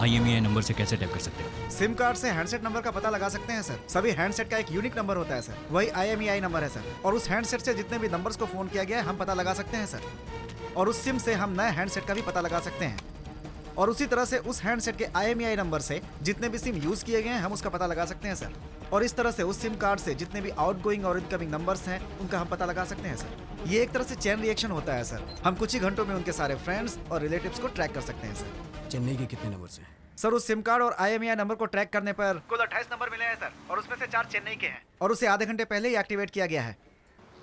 IMEI number से कैसे tap कर सकते हो? सिम कार्ड से हैंडसेट नंबर का पता लगा सकते हैं सर। सभी हैंडसेट का एक यूनिक नंबर होता है सर, वही IMEI नंबर है सर। और उस हैंडसेट से जितने भी नंबर्स को फोन किया गया है हम पता लगा सकते हैं सर। और उस सिम से हम नए हैंडसेट का भी पता लगा सकते हैं। और उसी तरह से उस हैंडसेट के IMEI नंबर से जितने भी सिम यूज किए गए हैं हम उसका पता लगा सकते हैं सर। और इस तरह से उस सिम कार्ड से जितने भी आउटगोइंग और इनकमिंग नंबर्स हैं उनका हम पता लगा सकते हैं सर। ये एक तरह से चेन रिएक्शन होता है सर। हम कुछ ही घंटों में उनके सारे फ्रेंड्स और रिलेटिव्स को ट्रैक कर सकते हैं सर। चेन्नई के कितने नंबर हैं? सर उस सिम कार्ड और IMEI नंबर को ट्रैक करने पर कुल 28 नंबर मिले हैं सर, और उसमें से 4 चेन्नई के हैं और उसे आधे घंटे पहले ही एक्टिवेट किया गया है।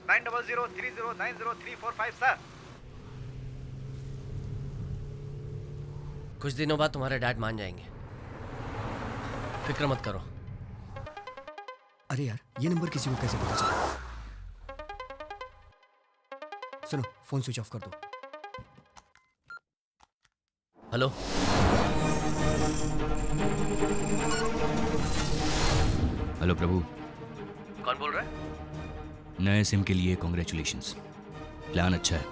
9003090345 सर। कुछ दिनों बाद तुम्हारे डैड मान जाएंगे, फिक्र मत करो। अरे यार, ये नंबर किसी को कैसे पता चला? सुनो, फोन स्विच ऑफ कर दो। हेलो, हेलो प्रभु, कौन बोल रहा है? नए सिम के लिए कॉन्ग्रेचुलेशंस। प्लान अच्छा है।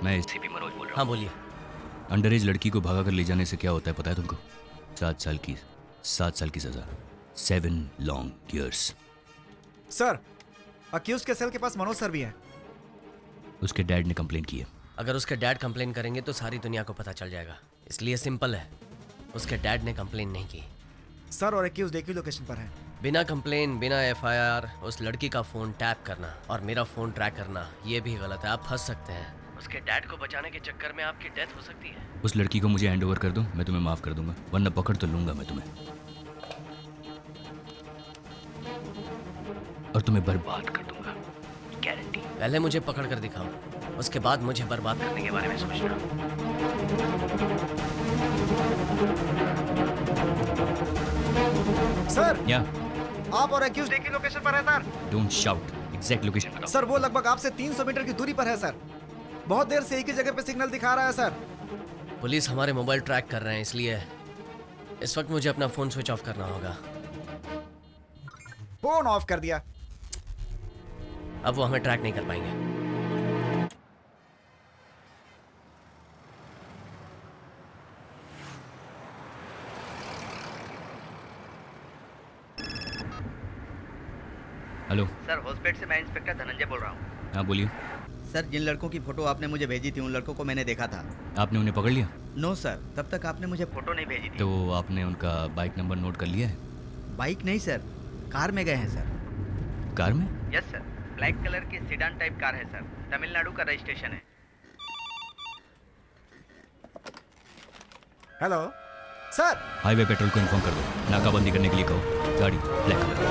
मैं CP मनोज बोल रहा हाँ हूँ। बोलिए। अंडर एज लड़की को भगा कर ले जाने से क्या होता है पता है तुमको? 7 साल की सजा, 7 लॉन्ग ईयर्स। सर अक्यूज के सेल के पास मनोज सर भी हैं। उसके डैड ने कंप्लेन की है। अगर उसके डैड कंप्लेन करेंगे तो सारी दुनिया को पता चल जाएगा, इसलिए सिंपल है, उसके डैड ने कंप्लेन नहीं की। सर और अक्यूज एक ही लोकेशन पर हैं। बिना कंप्लेन, बिना FIR उस लड़की का फोन टैप करना और मेरा फोन ट्रैक करना, ये भी गलत है। आप फंस सकते हैं। उसके डैड को बचाने के चक्कर में आपकी डेथ हो सकती है। उस लड़की को मुझे हैंड ओवर कर दो, मैं तुम्हें माफ कर दूंगा, वरना पकड़ तो लूंगा मैं तुम्हें और तुम्हें बर्बाद कर दूंगा, गारंटी। पहले मुझे पकड़ कर दिखाओ, उसके बाद मुझे बर्बाद करने के बारे में सोचना। सर या आप और अक्यूज एक ही लोकेशन पर है sir. Don't shout, exact location बताओ। सर वो लगभग आपसे 300 मीटर की दूरी पर है सर। बहुत देर से एक ही जगह पे सिग्नल दिखा रहा है सर। पुलिस हमारे मोबाइल ट्रैक कर रहे हैं, इसलिए इस वक्त मुझे अपना फोन स्विच ऑफ करना होगा। फोन ऑफ कर दिया। अब वो हमें ट्रैक नहीं कर पाएंगे। हेलो सर, हॉस्पिटल से मैं इंस्पेक्टर धनंजय बोल रहा हूँ। हाँ बोलिए। सर, जिन लड़कों की फोटो आपने मुझे भेजी थी उन लड़कों को मैंने देखा था। आपने उन्हें पकड़ लिया? नो सर, तब तक आपने मुझे फोटो नहीं भेजी थी। तो आपने उनका बाइक नंबर नोट कर लिया है? बाइक नहीं सर, कार में गए हैं सर। कार में? यस सर, ब्लैक कलर की सीडान टाइप कार है सर, तमिलनाडु का रजिस्ट्रेशन है। Hello sir. हाईवे पेट्रोल को इन्फॉर्म कर दो, नाकाबंदी करने के लिए कहो। गाड़ी ब्लैक कलर।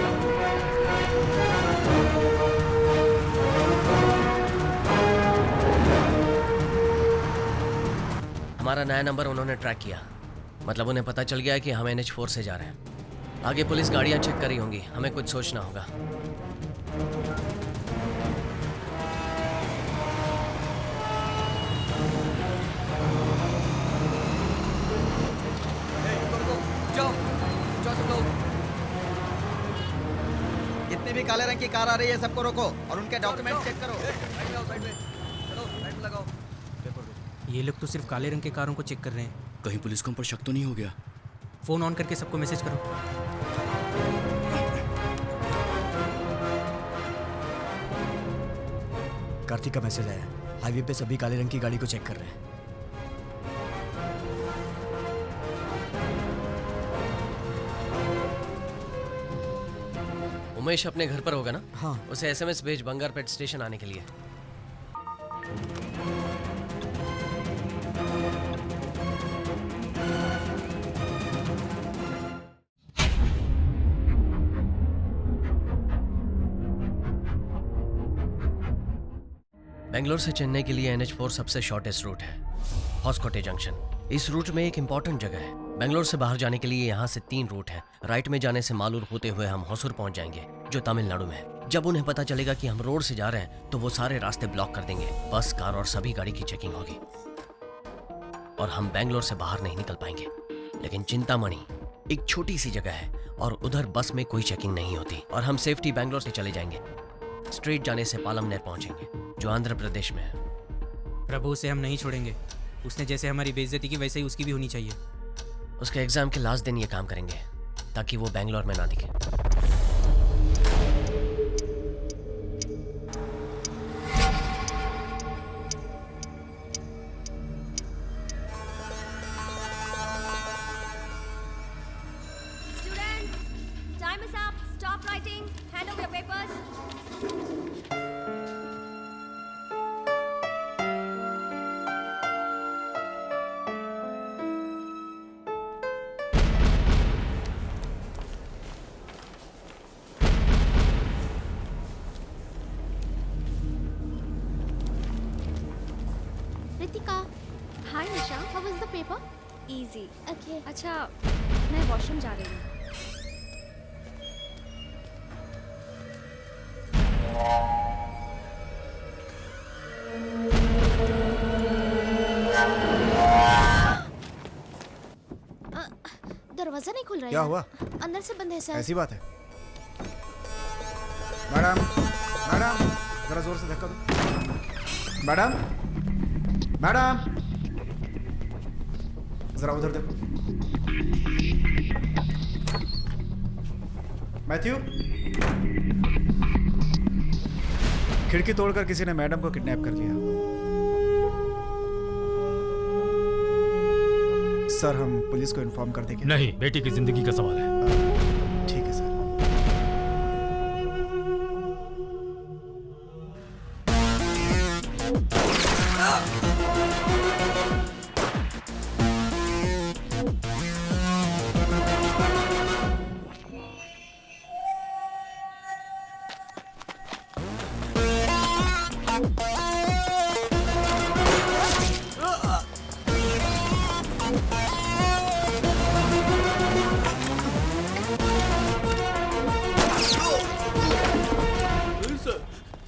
हमारा नया नंबर उन्होंने ट्रैक किया, मतलब उन्हें पता चल गया है कि हम NH4 से जा रहे हैं। आगे पुलिस गाड़ियां चेक कर रही होंगी, हमें कुछ सोचना होगा। जितने भी काले रंग की कार आ रही है सबको रोको और उनके डॉक्यूमेंट चेक करो। ये लोग तो सिर्फ काले रंग के कारों को चेक कर रहे हैं। कहीं पुलिस को हम पर शक तो नहीं हो गया? फोन ऑन करके सबको मैसेज करो। कार्तिक का मैसेज आया, हाईवे पे सभी काले रंग की गाड़ी को चेक कर रहे हैं। उमेश अपने घर पर होगा ना? हाँ। उसे SMS भेज बंगारपेट स्टेशन आने के लिए। बेंगलोर से चेन्नई के लिए NH4 सबसे शॉर्टेस्ट रूट है, हॉस्कोटे जंक्शन। इस रूट में एक इंपॉर्टेंट जगह है। बेंगलोर से बाहर जाने के लिए यहाँ से 3 रूट हैं। राइट में जाने से मालूर होते हुए हम होसुर पहुंच जाएंगे, जो तमिलनाडु में है। जब उन्हें पता चलेगा कि हम रोड से जा रहे हैं तो वो सारे रास्ते ब्लॉक कर देंगे। बस, कार और सभी गाड़ी की चेकिंग होगी और हम बेंगलोर से बाहर नहीं निकल पाएंगे। लेकिन चिंतामणि एक छोटी सी जगह है और उधर बस में कोई चेकिंग नहीं होती और हम सेफ्टी बेंगलोर से चले जाएंगे। स्ट्रेट जाने से पालमनेर पहुंचेंगे, जो आंध्र प्रदेश में है। प्रभु, उसे हम नहीं छोड़ेंगे। उसने जैसे हमारी बेइज्जती की वैसे ही उसकी भी होनी चाहिए। उसके एग्जाम के लास्ट दिन ये काम करेंगे ताकि वो बेंगलोर में ना दिखे। Students, time is up. Stop writing. Hand over your papers. Ritika, Hi, Nisha. how was the paper? Easy. Okay. अच्छा, मैं वॉशरूम जा रही हूँ। दरवाजा नहीं खुल रहा है क्या यार। हुआ? अंदर से बंद है सर। ऐसी बात है। मैडम, मैडम, जरा जोर से धक्का दो। मैडम, मैडम, जरा उधर देखो। मैथ्यू, खिड़की तोड़कर किसी ने मैडम को किडनैप कर लिया। सर, हम पुलिस को इन्फॉर्म कर देंगे। नहीं, बेटी की जिंदगी का सवाल है। ठीक है सर।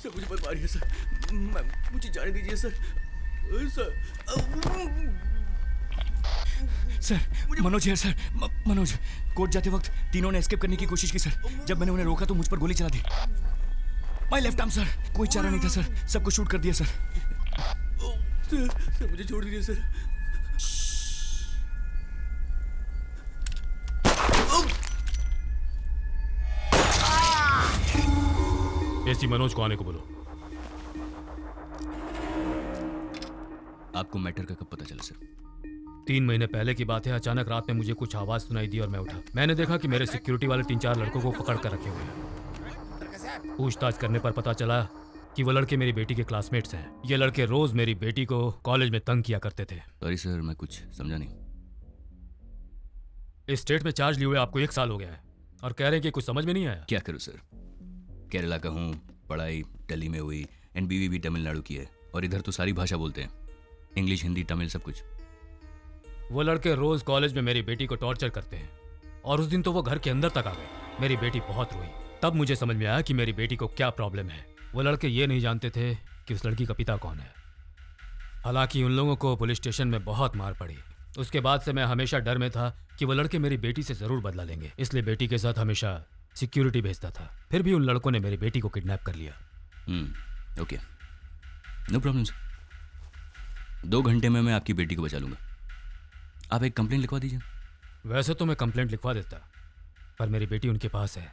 सर मुझे बर्बाद है सर, मुझे जाने दीजिए सर। सर मनोज है सर, मनोज। कोर्ट जाते वक्त तीनों ने एस्केप करने की कोशिश की सर। जब मैंने उन्हें रोका तो मुझ पर गोली चला दी। My left arm sir. कोई चारा नहीं था सर, सबको शूट कर दिया सर। सर मुझे छोड़ दीजिए सर। एसी मनोज को आने को बोलो। आपको मैटर का कब पता चला सर? 3 महीने पहले की बात है। अचानक रात में मुझे कुछ आवाज सुनाई दी और मैं उठा। मैंने देखा कि मेरे सिक्योरिटी वाले 3-4 लड़कों को पकड़ कर रखे हुए हैं। पूछताछ करने पर पता चला कि वो लड़के मेरी बेटी के क्लासमेट्स हैं। ये लड़के रोज मेरी बेटी को कॉलेज में तंग किया करते थे। सॉरी सर, मैं कुछ समझा नहीं। इस स्टेट में चार्ज लिए हुए आपको 1 साल हो गया है और कह रहे हैं कि कुछ समझ में नहीं आया। क्या करूँ सर, केरला का हूँ, पढ़ाई दिल्ली में हुई, एंड बीवी भी तमिलनाडु की है, और इधर तो सारी भाषा बोलते हैं, इंग्लिश, हिंदी, तमिल, सब कुछ। वो लड़के रोज कॉलेज में मेरी बेटी को टॉर्चर करते हैं और उस दिन तो वो घर के अंदर तक आ गए। मेरी बेटी बहुत रोई। तब मुझे समझ में आया कि मेरी बेटी को क्या प्रॉब्लम है। वो लड़के ये नहीं जानते थे कि उस लड़की का पिता कौन है। हालांकि उन लोगों को पुलिस स्टेशन में बहुत मार पड़ी। उसके बाद से मैं हमेशा डर में था कि वो लड़के मेरी बेटी से जरूर बदला लेंगे, इसलिए बेटी के साथ हमेशा सिक्योरिटी भेजता था। फिर भी उन लड़कों ने मेरी बेटी को किडनैप कर लिया। Okay, no problem sir. 2 घंटे में मैं आपकी बेटी को बचा लूंगा। आप एक कंप्लेंट लिखवा दीजिए। वैसे तो मैं कंप्लेंट लिखवा देता, पर मेरी बेटी उनके पास है।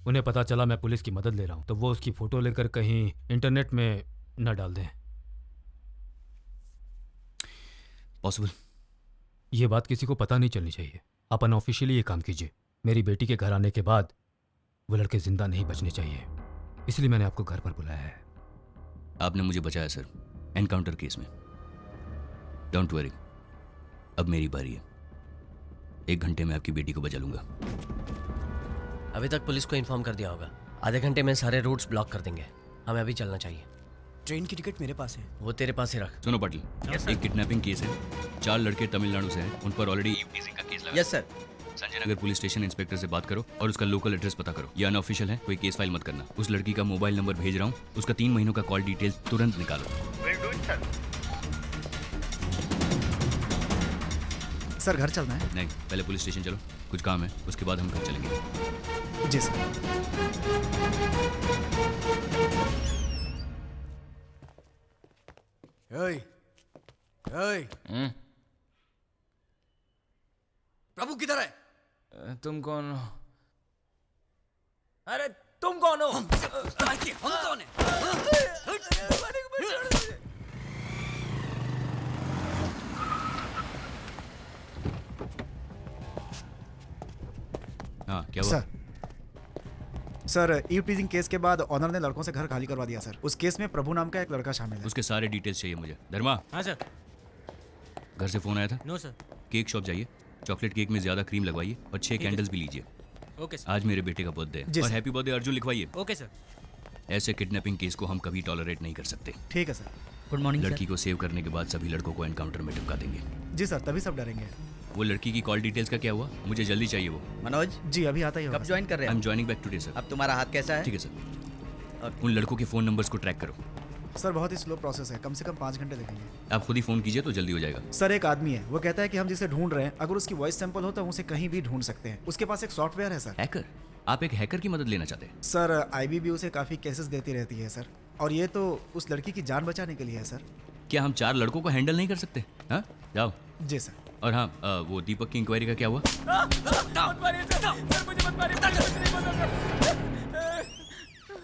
उन्हें पता चला मैं पुलिस की मदद ले रहा हूं तो वो उसकी फोटो लेकर कहीं इंटरनेट में न डाल दें। पॉसिबल? ये बात किसी को पता नहीं चलनी चाहिए। आप अनऑफिशियली ये काम कीजिए। मेरी बेटी के घर आने के बाद वो लड़के जिंदा नहीं बचने चाहिए, इसलिए मैंने आपको घर पर बुलाया है। आपने मुझे बचाया सर, एनकाउंटर केस में। डोंट वरी, अब मेरी बारी है। 1 घंटे में आपकी बेटी को बचा लूंगा। अभी तक पुलिस को इन्फॉर्म कर दिया होगा। आधे घंटे में सारे रूट्स ब्लॉक कर देंगे। हमें अभी चलना चाहिए। ट्रेन की टिकट मेरे पास है। वो तेरे पास ही रख। सुनो पाटिल, एक किडनैपिंग केस है। 4 लड़के तमिलनाडु से हैं, उन पर ऑलरेडी ईवटीजिंग का केस लगा। Yes sir. Sanjay Nagar police station inspector से बात करो और उसका लोकल एड्रेस पता करो। ये अनऑफिशियल है, कोई केस फाइल मत करना। उस लड़की का मोबाइल नंबर भेज रहा हूँ, उसका 3 महीनों का कॉल डिटेल्स तुरंत निकालो। सर, घर चलना है? नहीं, पहले पुलिस स्टेशन चलो, कुछ काम है, उसके बाद हम घर चलेंगे। जी सर। प्रभु किधर है? तुम कौन हो? अरे तुम कौन हो? हम कौन है? हाँ क्या हुआ? सर ईव टीजिंग केस के बाद ऑनर ने लड़कों से घर खाली करवा दिया सर। उस केस में प्रभु नाम का एक लड़का शामिल है। उसके सारे डिटेल्स चाहिए मुझे। धर्मा, हाँ सर। घर से फोन आया था? No sir. केक शॉप जाइए, चॉकलेट केक में ज्यादा क्रीम लगवाइए और 6 कैंडल्स भी लीजिए। Okay sir. आज मेरे बेटे का बर्थडे जी है और सर। हैप्पी बर्थडे अर्जुन लिखवाइए। Okay sir. ऐसे किडनैपिंग केस को हम कभी टॉलरेट नहीं कर सकते। ठीक है सर। गुड मॉर्निंग लड़की को सेव करने के बाद सभी लड़कों को एनकाउंटर में टिपका देंगे। जी सर, तभी सब डरेंगे। वो लड़की की कॉल डिटेल्स का क्या हुआ? मुझे जल्दी चाहिए वो। मनोज, जी अभी आता ही होगा कब सर। ज्वाइन कर रहे आई एम हो? Joining back today sir. अब तुम्हारा हाथ कैसा है? ठीक है सर। उन लड़कों के फोन नंबर्स को ट्रैक करो। सर बहुत ही स्लो प्रोसेस है, कम से कम 5 घंटे लगेंगे। आप खुद ही फोन कीजिए तो जल्दी हो जाएगा। सर एक आदमी है, वो कहता है कि हम जिसे ढूंढ रहे हैं अगर उसकी वॉइस सैंपल हो तो हम उसे कहीं भी ढूंढ सकते हैं। उसके पास एक सॉफ्टवेयर है सर। हैकर? आप एक हैकर की मदद लेना चाहते हैं? सर आईबीबी उसे काफ़ी केसेस देती रहती है सर, और ये तो उस लड़की की जान बचाने के लिए है सर। क्या हम 4 लड़कों को हैंडल नहीं कर सकते? हाँ जाओ। जी सर। और हाँ वो दीपक की इंक्वायरी का क्या हुआ?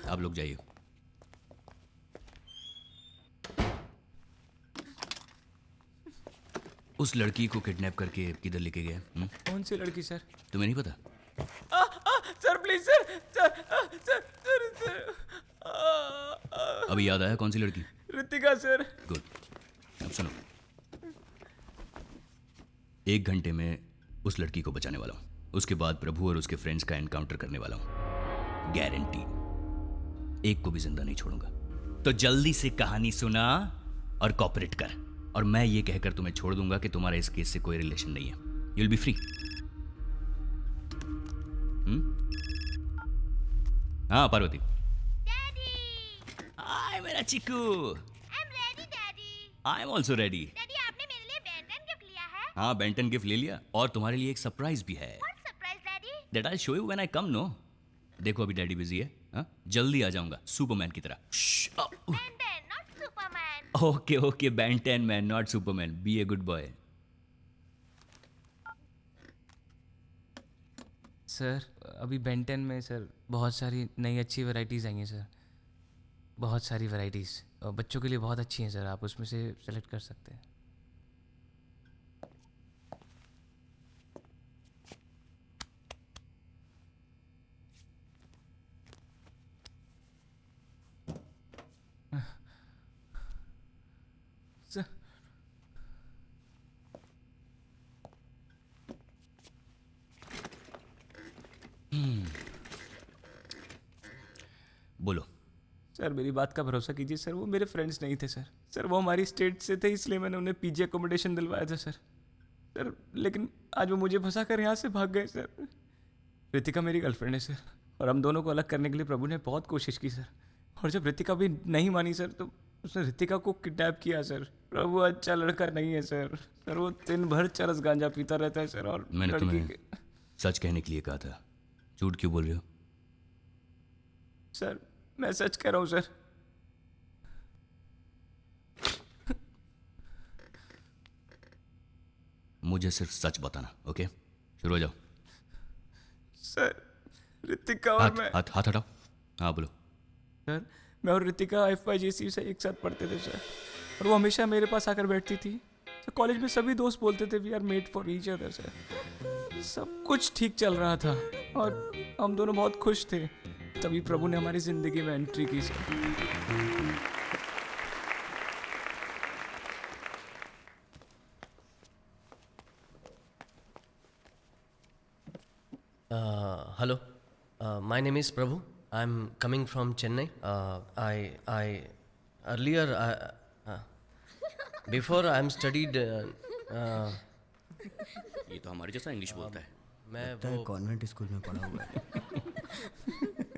आप लोग जाइए। उस लड़की को किडनैप करके किधर लेके गए? कौन सी लड़की सर? तुम्हें नहीं पता? Sir please sir. अभी याद आया कौन सी लड़की? ऋतिका सर। गुड। अब सुनो, 1 घंटे में उस लड़की को बचाने वाला हूं। उसके बाद प्रभु और उसके फ्रेंड्स का एनकाउंटर करने वाला हूं, गारंटी। एक को भी जिंदा नहीं छोड़ूंगा। तो जल्दी से कहानी सुना और कॉपरेट कर, और मैं ये कहकर तुम्हें छोड़ दूंगा कि तुम्हारा इस केस से कोई रिलेशन नहीं है। You will be free. हाँ पार्वती। हाय मेरा Chiku. I am also ready. आपने मेरे लिए बेंटन गिफ्ट लिया है? हाँ बेंटन गिफ्ट ले लिया, और तुम्हारे लिए एक सरप्राइज भी है। Surprise daddy? That I show you when I come. No देखो अभी डैडी बिजी है। हाँ जल्दी आ जाऊंगा, सुपरमैन की तरह। Ben Ten, not superman. Okay okay, Ben Ten man not superman. Be a good boy. Sir अभी बेंटन में सर बहुत सारी नई अच्छी वैरायटीज़ आई हैं सर, बहुत सारी वैरायटीज़, और बच्चों के लिए बहुत अच्छी हैं सर। आप उसमें से सेलेक्ट कर सकते हैं। सर बोलो। सर मेरी बात का भरोसा कीजिए सर, वो मेरे फ्रेंड्स नहीं थे सर। सर वो हमारी स्टेट से थे, इसलिए मैंने उन्हें पीजी अकोमोडेशन दिलवाया था सर। सर लेकिन आज वो मुझे फंसा कर यहाँ से भाग गए सर। ऋतिका मेरी गर्लफ्रेंड है सर, और हम दोनों को अलग करने के लिए प्रभु ने बहुत कोशिश की सर। और जब ऋतिका भी नहीं मानी सर, तो उसने ऋतिका को किडनैप किया सर। प्रभु अच्छा लड़का नहीं है सर। सर वो दिन भर चरस गांजा पीता रहता है सर। और मैंने लड़की तुम्हें के- सच कहने के लिए कहा था, झूठ क्यों बोल रहे हो? सर मैं सच कह रहा हूँ सर। मुझे सिर्फ सच बताना, ओके? शुरू हो जाओ। सर ऋतिका और हाथ मैं हाथ हाथ हटाओ। हाँ बोलो। सर मैं और ऋतिका FYGC से एक साथ पढ़ते थे सर, और वो हमेशा मेरे पास आकर बैठती थी सर। कॉलेज में सभी दोस्त बोलते थे we are made for each other sir. सब कुछ ठीक चल रहा था और हम दोनों बहुत खुश थे। तभी प्रभु ने हमारी जिंदगी में एंट्री की sir. Hello, my name is Prabhu. I'm coming from Chennai. I earlier before I'm studied. ये तो हमारे जैसा इंग्लिश बोलता है। मैं कॉन्वेंट स्कूल में पढ़ा हुआ है।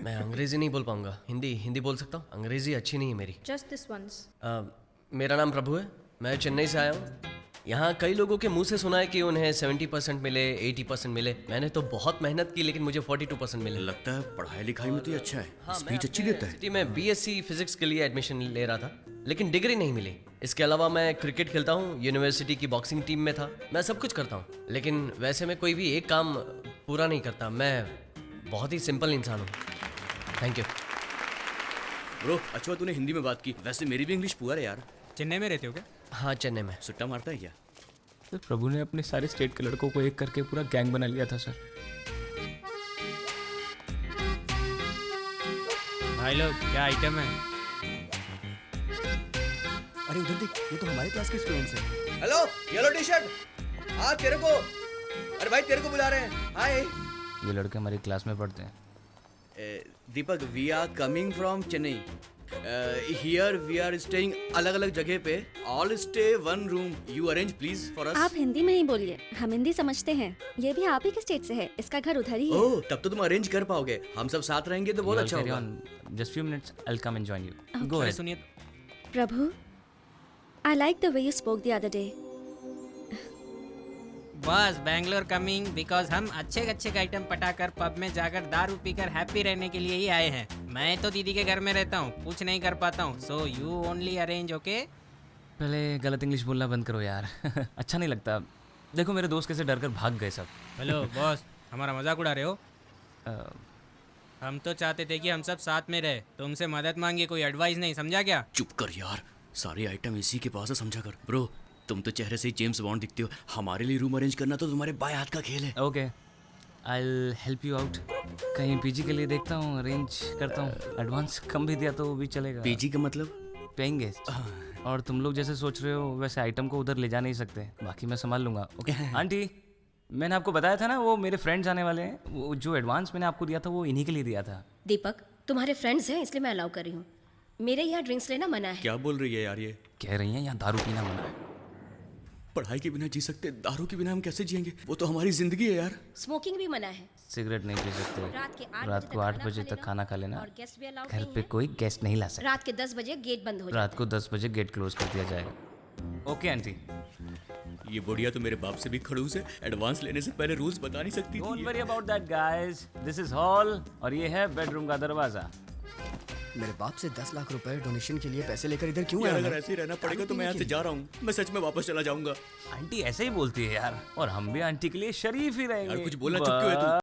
मैं अंग्रेजी नहीं बोल पाऊंगा, हिंदी बोल सकता हूँ। अंग्रेजी अच्छी नहीं है मेरी। Just this once. मेरा नाम प्रभु है, मैं चेन्नई से आया हूँ। यहाँ कई लोगों के मुंह से सुना है कि उन्हें 70% मिले, 80% मिले। मैंने तो बहुत मेहनत की, लेकिन मुझे 42% मिले। लगता है पढ़ाई लिखाई में तो ये अच्छा है। हाँ, स्पीच अच्छी देता है। सिटी में BSc फिजिक्स के लिए एडमिशन ले रहा था। लेकिन डिग्री नहीं मिली। इसके अलावा मैं क्रिकेट खेलता हूँ, यूनिवर्सिटी की बॉक्सिंग टीम में था, मैं सब कुछ करता हूँ, लेकिन वैसे मैं कोई भी एक काम पूरा नहीं करता। मैं बहुत ही सिंपल इंसान हूँ। Thank you. ब्रो अच्छा तूने हिंदी में बात की, वैसे मेरी भी इंग्लिश पुअर है यार। चेन्नई में रहते हो क्या? हाँ, चेन्नई में। सुट्टा मारता है क्या? सर प्रभु ने अपने सारे स्टेट के लड़कों को एक करके पूरा गैंग बना लिया था सर। भाई लोग क्या आइटम है? अरे उधर देख, ये तो हमारे क्लास के स्टूडेंट्स हैं। हेलो येलो टी शर्ट, हाँ तेरे को, अरे भाई तेरे को बुला रहे हैं। हाय ये लड़के हमारी क्लास में पढ़ते हैं। Deepak, we are coming from Chennai. Here we are staying अलग अलग जगह पे, all stay one room. You arrange please for us. आप हिंदी में ही बोलिए, हम हिंदी समझते हैं। ये भी आप ही के स्टेट से है, इसका घर उधर ही है। ओह तब तो तुम अरेंज कर पाओगे, हम सब साथ रहेंगे तो बहुत अच्छा होगा। Just few minutes, I will come and join you. Go ahead. सुनिए प्रभु, I like the way you spoke the other day. बस बैंगलोर कमिंग बिकॉज हम अच्छे अच्छे आइटम पटाकर पब में जाकर दारू पीकर हैप्पी रहने के लिए ही आए हैं। मैं तो दीदी के घर में रहता हूँ, कुछ नहीं कर पाता हूँ, so you only arrange. Okay पहले गलत इंग्लिश बोलना बंद करो यार। अच्छा नहीं लगता। देखो मेरे दोस्त कैसे डर कर भाग गए सब। हेलो बॉस, हमारा मजाक उड़ा रहे हो? हम तो चाहते थे कि हम सब साथ में रहे, तुमसे मदद मांगी, कोई एडवाइस नहीं, समझा क्या? चुप कर यार, सारे आइटम इसी के पास है, समझा कर। ब्रो तुम तो चेहरे से ही जेम्स बॉन्ड दिखते हो, हमारे लिए रूम अरेंज करना तो तुम्हारे बाएं हाथ का खेल है। Okay I will help you out. कहीं पीजी के लिए देखता हूँ, अरेंज करता हूँ। एडवांस कम भी दिया तो वो भी चलेगा। पीजी का मतलब? Paying guest. और तुम लोग जैसे सोच रहे हो वैसे आइटम को उधर ले जा नहीं सकते, बाकी मैं संभाल लूँगा। ओके आंटी, मैंने आपको बताया था ना वो मेरे फ्रेंड्स आने वाले हैं, वो जो एडवांस मैंने आपको दिया था वो इन्हीं के लिए दिया था। दीपक, तुम्हारे फ्रेंड्स हैं इसलिए मैं अलाउ कर रही हूँ, मेरे यहाँ ड्रिंक्स लेना मना है। क्या बोल रही है यार ये? कह रही हैं यहाँ दारू पीना मना है। पढ़ाई के बिना जी सकते, दारू के बिना हम कैसे जिएंगे? वो तो हमारी जिंदगी है यार। स्मोकिंग भी मना है। सिगरेट नहीं पी सकते। रात को 8 बजे तक खाना खा लेना। और गेस्ट भी अलाउड घर नहीं पे है। कोई गेस्ट नहीं ला सकता। रात के 10 बजे गेट बंद हो जाता रात को 10 बजे गेट क्लोज कर दिया जाएगा। Okay aunty. ये बुढ़िया तो मेरे बाप से भी खड़ूस है, एडवांस लेने से पहले रूल्स बता नहीं सकती डोंट थी। Worry about that guys, this is hall और ये है बेडरूम का दरवाजा। मेरे बाप से 10 लाख रुपए डोनेशन के लिए पैसे लेकर इधर क्यों यार आया? अगर ऐसे ही रहना पड़ेगा तो मैं यहाँ से जा रहा हूँ, मैं सच में वापस चला जाऊंगा। आंटी ऐसे ही बोलती है यार, और हम भी आंटी के लिए शरीफ ही रहेंगे। यार कुछ बोलना चुप क्यों है तू?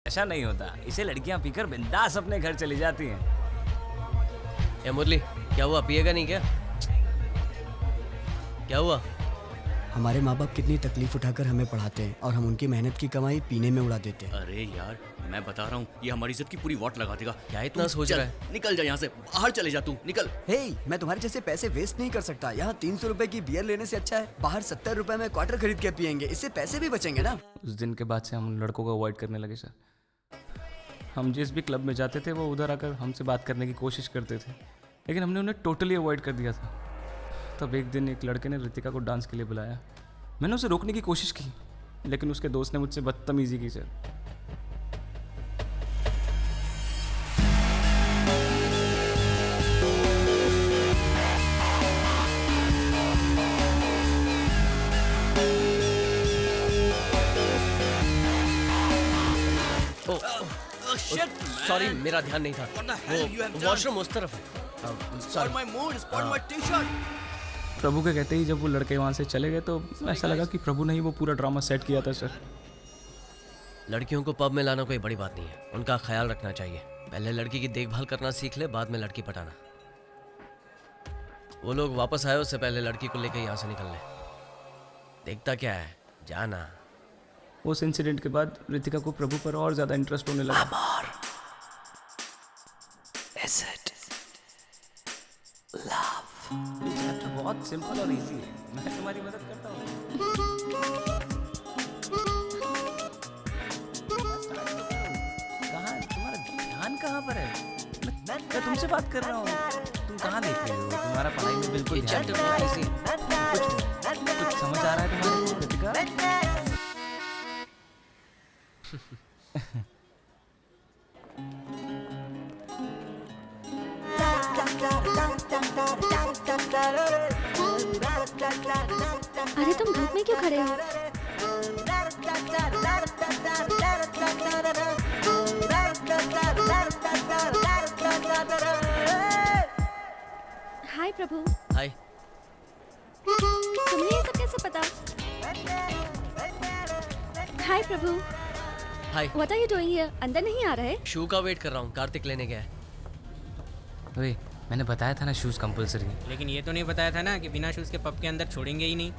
ऐसा नहीं होता, इसे लड़कियां पीकर बिंदास अपने घर चली जाती हैं। ए मुरली, क्या हुआ? पिएगा नहीं क्या? क्या हुआ? हमारे माँ बाप कितनी तकलीफ उठाकर हमें पढ़ाते हैं और हम उनकी मेहनत की कमाई पीने में उड़ा देते हैं। अरे यार मैं बता रहा हूँ, ये हमारी इज्जत की पूरी वाट लगा देगा। क्या इतना सोच रहा है? निकल जा यहाँ से, बाहर चले जा तू, निकल। हे, मैं तुम्हारे जैसे पैसे वेस्ट नहीं कर सकता। यहाँ 300 रुपए की बियर लेने से अच्छा है बाहर 70 रुपए में क्वार्टर खरीद के पियेंगे, इससे पैसे भी बचेंगे ना। उस दिन के बाद से हम उन लड़कों को अवॉइड करने लगे सर। हम जिस भी क्लब में जाते थे वो उधर आकर हमसे बात करने की कोशिश करते थे, लेकिन हमने उन्हें टोटली अवॉइड कर दिया था। तब एक दिन एक लड़के ने रितिका को डांस के लिए बुलाया। मैंने उसे रोकने की कोशिश की, लेकिन उसके दोस्त ने मुझसे बदतमीजी की सर। सॉरी, मेरा ध्यान नहीं था। वो वॉशरूम उस तरफ है। सॉरी। प्रभु के कहते ही जब वो लड़के वहाँ से चले गए तो ऐसा लगा कि प्रभु ने ही वो पूरा ड्रामा सेट किया था सर। लड़कियों को पब में लाना कोई बड़ी बात नहीं है, उनका ख्याल रखना चाहिए। पहले लड़की की देखभाल करना सीख ले, बाद में लड़की पटाना। वो लोग वापस आए उससे पहले लड़की को लेकर यहाँ से निकल ले। देखता क्या है, जाना। उस इंसिडेंट के बाद रितिका को प्रभु पर और ज्यादा इंटरेस्ट होने लगा। चैप्टर बहुत सिंपल और इजी है, मैं तुम्हारी मदद करता हूँ। कहाँ तुम्हारा ध्यान कहाँ पर है? मैं तुमसे बात कर रहा हूँ, तुम कहाँ देख रहे हो? तुम्हारा पढ़ाई में बिल्कुल ध्यान नहीं है। कुछ समझ आ रहा है तुम्हारे को रितिका? अरे तुम धूप में क्यों खड़े हो? हाय प्रभु। हाय। तुम्हें ये सब कैसे पता? हाय प्रभु। हाय। What are you doing here? अंदर नहीं आ रहे? शू का वेट कर रहा हूँ, कार्तिक लेने गया है। ओए, मैंने बताया था ना शूज़ कंपलसरी है। लेकिन ये तो नहीं बताया था ना कि बिना शूज़ के पब के अंदर छोड़ेंगे ही नहीं।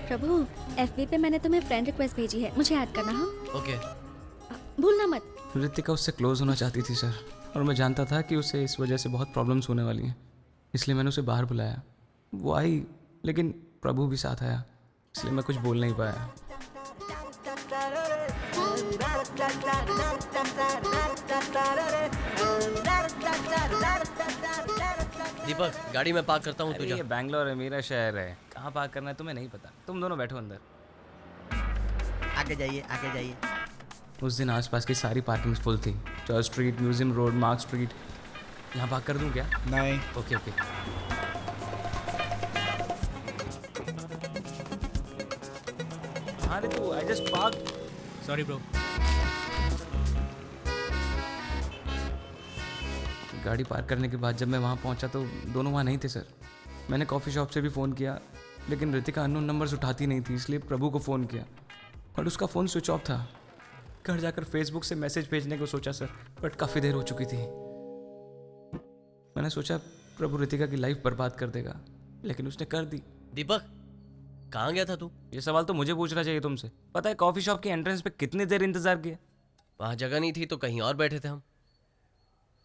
प्रभु, FB पे मैंने तुम्हें फ्रेंड रिक्वेस्ट भेजी है, मुझे ऐड करना। हाँ ओके। भूलना मत। ऋतिका उससे क्लोज होना चाहती थी सर, और मैं जानता था कि उसे इस वजह से बहुत प्रॉब्लम्स होने वाली हैं, इसलिए मैंने उसे बाहर बुलाया। वो आई, लेकिन प्रभु भी साथ आया, इसलिए मैं कुछ बोल नहीं पाया। दीपक, गाड़ी में पार्क करता हूँ, तू जा। ये बैंगलोर है, मेरा शहर है, कहाँ पार्क करना है तुम्हें नहीं पता। तुम दोनों बैठो अंदर। आगे जाइए, आगे जाइए। उस दिन आसपास की सारी पार्किंग्स फुल थी। Church street, museum road, mark street. यहाँ पार्क कर दूँ क्या? नहीं। Okay okay. हाँ रे तू, I just park. Sorry bro. गाड़ी पार्क करने के बाद जब मैं वहाँ पहुँचा तो दोनों वहाँ नहीं थे सर। मैंने कॉफ़ी शॉप से भी फ़ोन किया, लेकिन ऋतिका अननोन नंबर्स उठाती नहीं थी, इसलिए प्रभु को फ़ोन किया, बट उसका फ़ोन स्विच ऑफ था। घर जाकर फेसबुक से मैसेज भेजने को सोचा सर, बट काफ़ी देर हो चुकी थी। मैंने सोचा प्रभु ऋतिका की लाइफ बर्बाद कर देगा, लेकिन उसने कर दी। दीपक, कहाँ गया था तू? ये सवाल तो मुझे पूछना चाहिए तुमसे। पता है कॉफ़ी शॉप की एंट्रेंस पे कितनी देर इंतज़ार किया? वहाँ जगह नहीं थी तो कहीं और बैठे थे हम।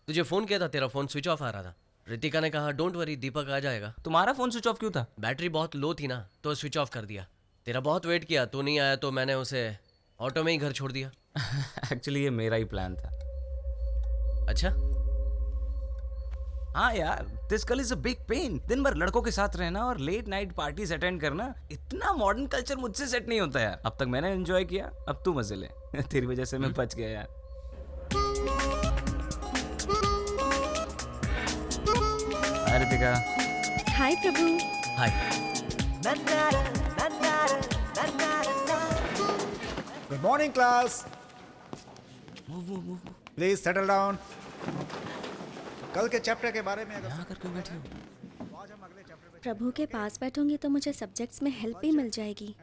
तुझे फ़ोन किया था, तेरा फ़ोन स्विच ऑफ आ रहा था। ऋतिका ने कहा डोंट वरी, दीपक आ जाएगा। तुम्हारा फ़ोन स्विच ऑफ क्यों था? बैटरी बहुत लो थी ना, तो स्विच ऑफ कर दिया। तेरा बहुत वेट किया, तू नहीं आया तो मैंने उसे ऑटो में ही घर छोड़ दिया। एक्चुअली ये मेरा ही प्लान था। अच्छा? हाँ यार, this girl is a big pain. दिन भर लड़कों के साथ रहना और लेट नाइट पार्टीज अटेंड करना, इतना मॉडर्न कल्चर मुझसे सेट नहीं होता यार। अब तक मैंने एंजॉय किया, अब तू मजे ले। तेरी वजह से मैं बच गया यार। Hi Ritika. Hi Prabhu. Hi. Good morning class. Please settle down. कल के चैप्टर के बारे में यहाँ कर क्यों बैठी हो? प्रभु के पास बैठूंगी तो मुझे सब्जेक्ट्स में हेल्प भी मिल जाएगी।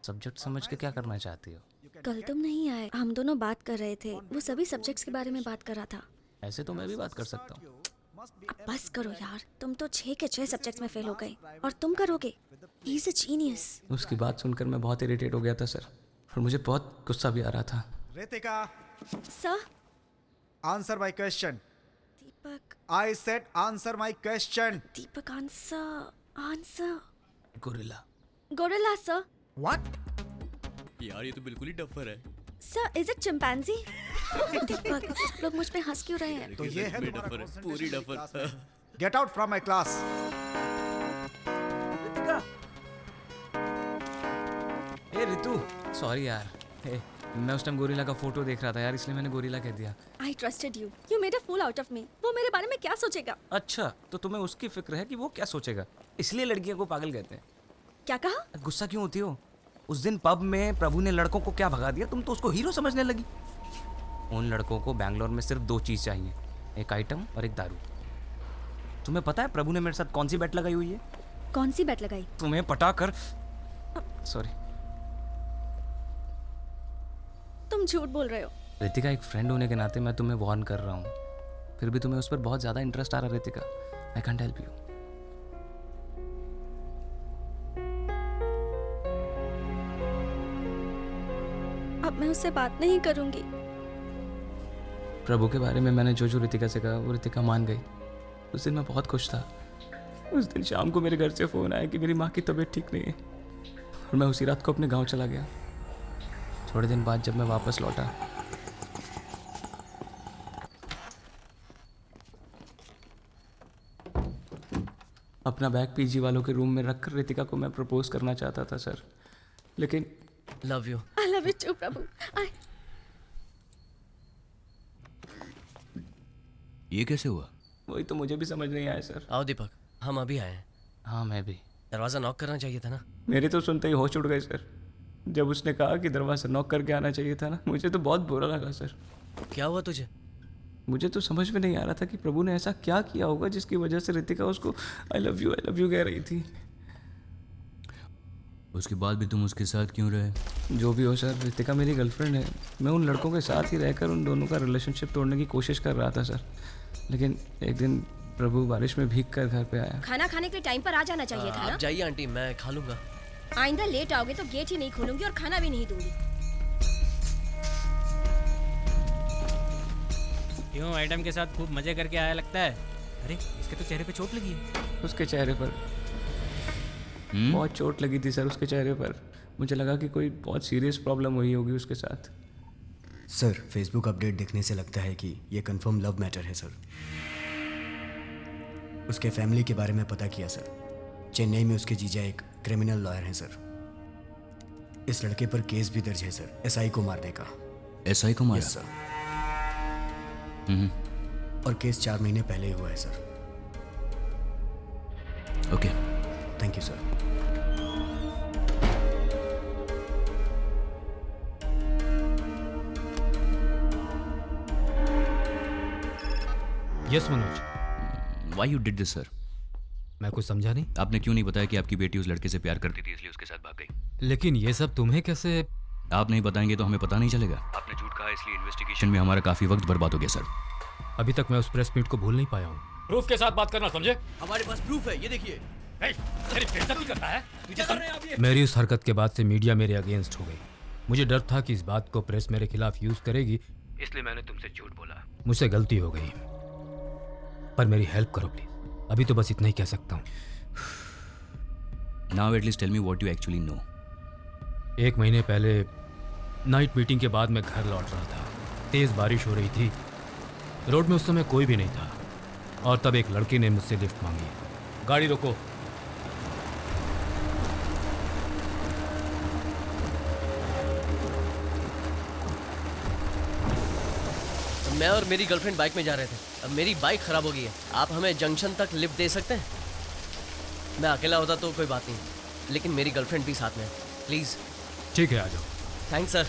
सब्जेक्ट समझ के क्या करना चाहती हो? कल तुम नहीं आए, हम दोनों बात कर रहे थे, वो सभी सब्जेक्ट्स के बारे में बात कर रहा था। ऐसे तो मैं भी बात कर सकता हूँ। अब बस करो यार, तुम तो 6 के 6 सब्जेक्ट्स में फेल हो गए और तुम करोगे। He is a genius. उसकी बात सुनकर मैं बहुत इरिटेट हो गया था सर, और मुझे बहुत गुस्सा भी आ रहा था। Ritika, sir. Answer my question. Deepak. I said answer my question. Deepak, answer. Gorilla. Gorilla sir. What? यार ये तो बिल्कुल ही डफर है। Sir, is it chimpanzee? Deepak, सब लोग मुझ पे हंस क्यों रहे हैं? तो ये है डफर है, पूरी duffer. Get out from my class. Ritika. A Ritu, sorry यार। मैं उस टाइम गोरिल्ला का फोटो देख रहा था यार, इसलिए मैंने गोरिल्ला कह दिया। I trusted you. You made a fool out of me. वो मेरे बारे में क्या सोचेगा? अच्छा, तो तुम्हें उसकी फिक्र है कि वो क्या सोचेगा, इसलिए लड़कियों को पागल कहते हैं। क्या कहा? गुस्सा क्यों होती हो? उस दिन पब में प्रभु ने लड़कों को क्या भगा दिया, तुम तो उसको हीरो समझने लगी। उन लड़कों को बैंगलोर में सिर्फ 2 चीज़ चाहिए, एक आइटम और एक दारू। तुम्हें पता है प्रभु ने मेरे साथ कौन सी बेट लगाई हुई है? कौन सी बेट लगाई? तुम्हें पटा कर। सॉरी। तुम झूठ बोल रहे हो। रितिका, एक फ्रेंड होने के नाते मैं तुम्हें वार्न कर रहा हूँ, फिर भी तुम्हें उस पर बहुत ज़्यादा इंटरेस्ट आ रहा है Ritika. I can't help you. अब मैं उससे बात नहीं करूंगी। प्रभु के बारे में मैंने जो रितिका से कहा वो रितिका मान गई। उस दिन मैं बहुत खुश था। उस दिन शाम को मेरे घर से फ़ोन आया कि मेरी माँ की तबीयत ठीक नहीं है, और मैं उसी रात को अपने गांव चला गया। थोड़े दिन बाद जब मैं वापस लौटा, अपना बैग पीजी वालों के रूम में रखकर रितिका को मैं प्रपोज करना चाहता था सर, लेकिन love you. I love you too, प्रभु। ये कैसे हुआ? वो वही तो मुझे भी समझ नहीं आया सर। आओ दीपक, हम अभी आए हैं। हाँ मैं भी। दरवाज़ा नॉक करना चाहिए था ना। मेरे तो सुनते ही होश उड़ गए सर। जब उसने कहा कि दरवाज़ा नॉक करके आना चाहिए था ना, मुझे तो बहुत बुरा लगा सर। क्या हुआ तुझे? मुझे तो समझ में नहीं आ रहा था कि प्रभु ने ऐसा क्या किया होगा जिसकी वजह से रितिका उसको आई लव यू कह रही थी। उसके बाद भी तुम उसके साथ क्यों रहे? जो भी हो सर, रितिका मेरी गर्लफ्रेंड है। मैं उन लड़कों के साथ ही रहकर उन दोनों का रिलेशनशिप तोड़ने की कोशिश कर रहा था सर। लेकिन एक दिन प्रभु बारिश में भीग कर घर पे आया। खाना खाने के लिए टाइम पर आ जाना चाहिए था आप ना। जाइए आंटी, मैं खा लूँगा। आइंदा लेट आओगे तो गेट ही नहीं खोलूंगी और खाना भी नहीं दूंगी। क्यों, आइटम के साथ खूब मजे करके आया लगता है। अरे इसके तो चेहरे पे चोट लगी है। उसके चेहरे पर बहुत चोट लगी थी सर, उसके चेहरे पर। मुझे लगा कि कोई बहुत सीरियस प्रॉब्लम हुई होगी उसके साथ। सर, फेसबुक अपडेट देखने से लगता है कि ये कंफर्म लव मैटर है सर। उसके फैमिली के बारे में पता किया सर। चेन्नई में उसके जीजा एक क्रिमिनल लॉयर हैं सर। इस लड़के पर केस भी दर्ज है सर, एसआई को मारने का। एसआई को मारा? Yes sir. और केस 4 महीने पहले ही हुआ है sir. Okay, thank you sir. Yes Manoj. Why you did this sir? मैं कुछ समझा नहीं। आपने क्यों नहीं बताया कि आपकी बेटी उस लड़के से प्यार करती थी इसलिए उसके साथ भाग गई? लेकिन ये सब तुम्हें कैसे? आप नहीं बताएंगे तो हमें पता नहीं चलेगा। आपने झूठ कहा इसलिए इन्वेस्टिगेशन में हमारा काफी वक्त बर्बाद हो गया सर। अभी तक मैं उस प्रेस मीट को भूल नहीं पाया हूँ। प्रूफ के साथ बात करना, समझे? हमारे पास प्रूफ है, ये देखिए। करता है मेरी उस हरकत के बाद से मीडिया मेरे अगेंस्ट हो गई। मुझे डर था कि इस बात को प्रेस मेरे खिलाफ यूज करेगी, इसलिए मैंने तुमसे झूठ बोला। मुझसे गलती हो गई, पर मेरी हेल्प करो प्लीज। अभी तो बस इतना ही कह सकता हूँ। Now at least tell me what you actually know. 1 महीने पहले नाइट मीटिंग के बाद मैं घर लौट रहा था। तेज बारिश हो रही थी। रोड में उस समय कोई भी नहीं था और तब एक लड़के ने मुझसे लिफ्ट मांगी। गाड़ी रोको। मैं और मेरी गर्लफ्रेंड बाइक में जा रहे थे। अब मेरी बाइक खराब हो गई है। आप हमें जंक्शन तक लिफ्ट दे सकते हैं? मैं अकेला होता तो कोई बात नहीं, लेकिन मेरी गर्लफ्रेंड भी साथ में है। प्लीज। ठीक है, आ जाओ। Thanks sir.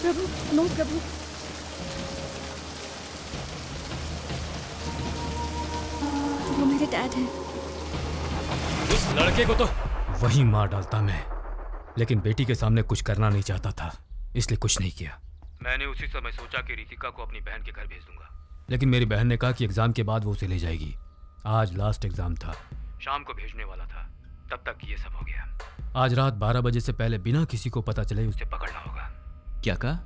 Prabhu, no Prabhu. वो मेरे डैड हैं। उस लड़के को तो वही मार डालता मैं, लेकिन बेटी के सामने कुछ करना नहीं चाहता था, इसलिए कुछ नहीं किया। मैंने उसी समय सोचा कि रितिका को अपनी बहन के घर भेज दूंगा, लेकिन मेरी बहन ने कहा कि एग्जाम के बाद वो उसे ले जाएगी। आज लास्ट एग्जाम था, शाम को भेजने वाला था, तब तक ये सब हो गया। आज रात 12 बजे से पहले बिना किसी को पता चले उसे पकड़ना होगा। क्या कहा?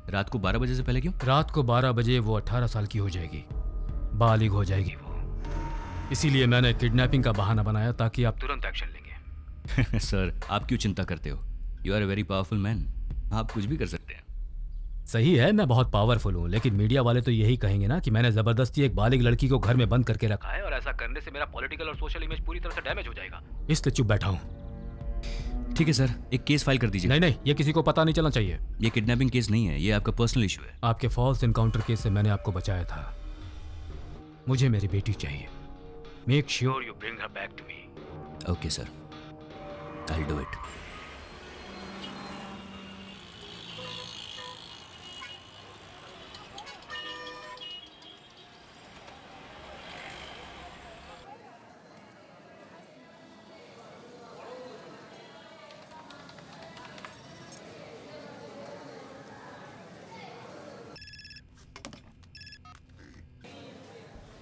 रात को 12 बजे से पहले क्यों? रात को 12 बजे वो 18 साल की हो जाएगी, बालिग हो जाएगी वो। इसीलिए मैंने किडनैपिंग का बहाना बनाया ताकि आप तुरंत एक्शन लेंगे। सर, आप क्यों चिंता करते हो? You are a very powerful man. आप कुछ भी कर सकते हैं। सही है, मैं बहुत पावरफुल हूँ, लेकिन मीडिया वाले तो यही कहेंगे ना कि मैंने जबरदस्ती एक बालिग लड़की को घर में बंद करके रखा है और ऐसा करने से मेरा पॉलिटिकल और सोशल इमेज पूरी तरह से डैमेज हो जाएगा, इसलिए चुप बैठा हूँ। ठीक है सर, एक केस फाइल कर दीजिए। नहीं नहीं, ये किसी को पता नहीं चलना चाहिए। ये किडनैपिंग केस नहीं है, ये आपका पर्सनल इशू है। आपके फॉल्स इनकाउंटर केस से मैंने आपको बचाया था। मुझे मेरी बेटी चाहिए। Make sure you bring her back to me. Okay sir, I will do it.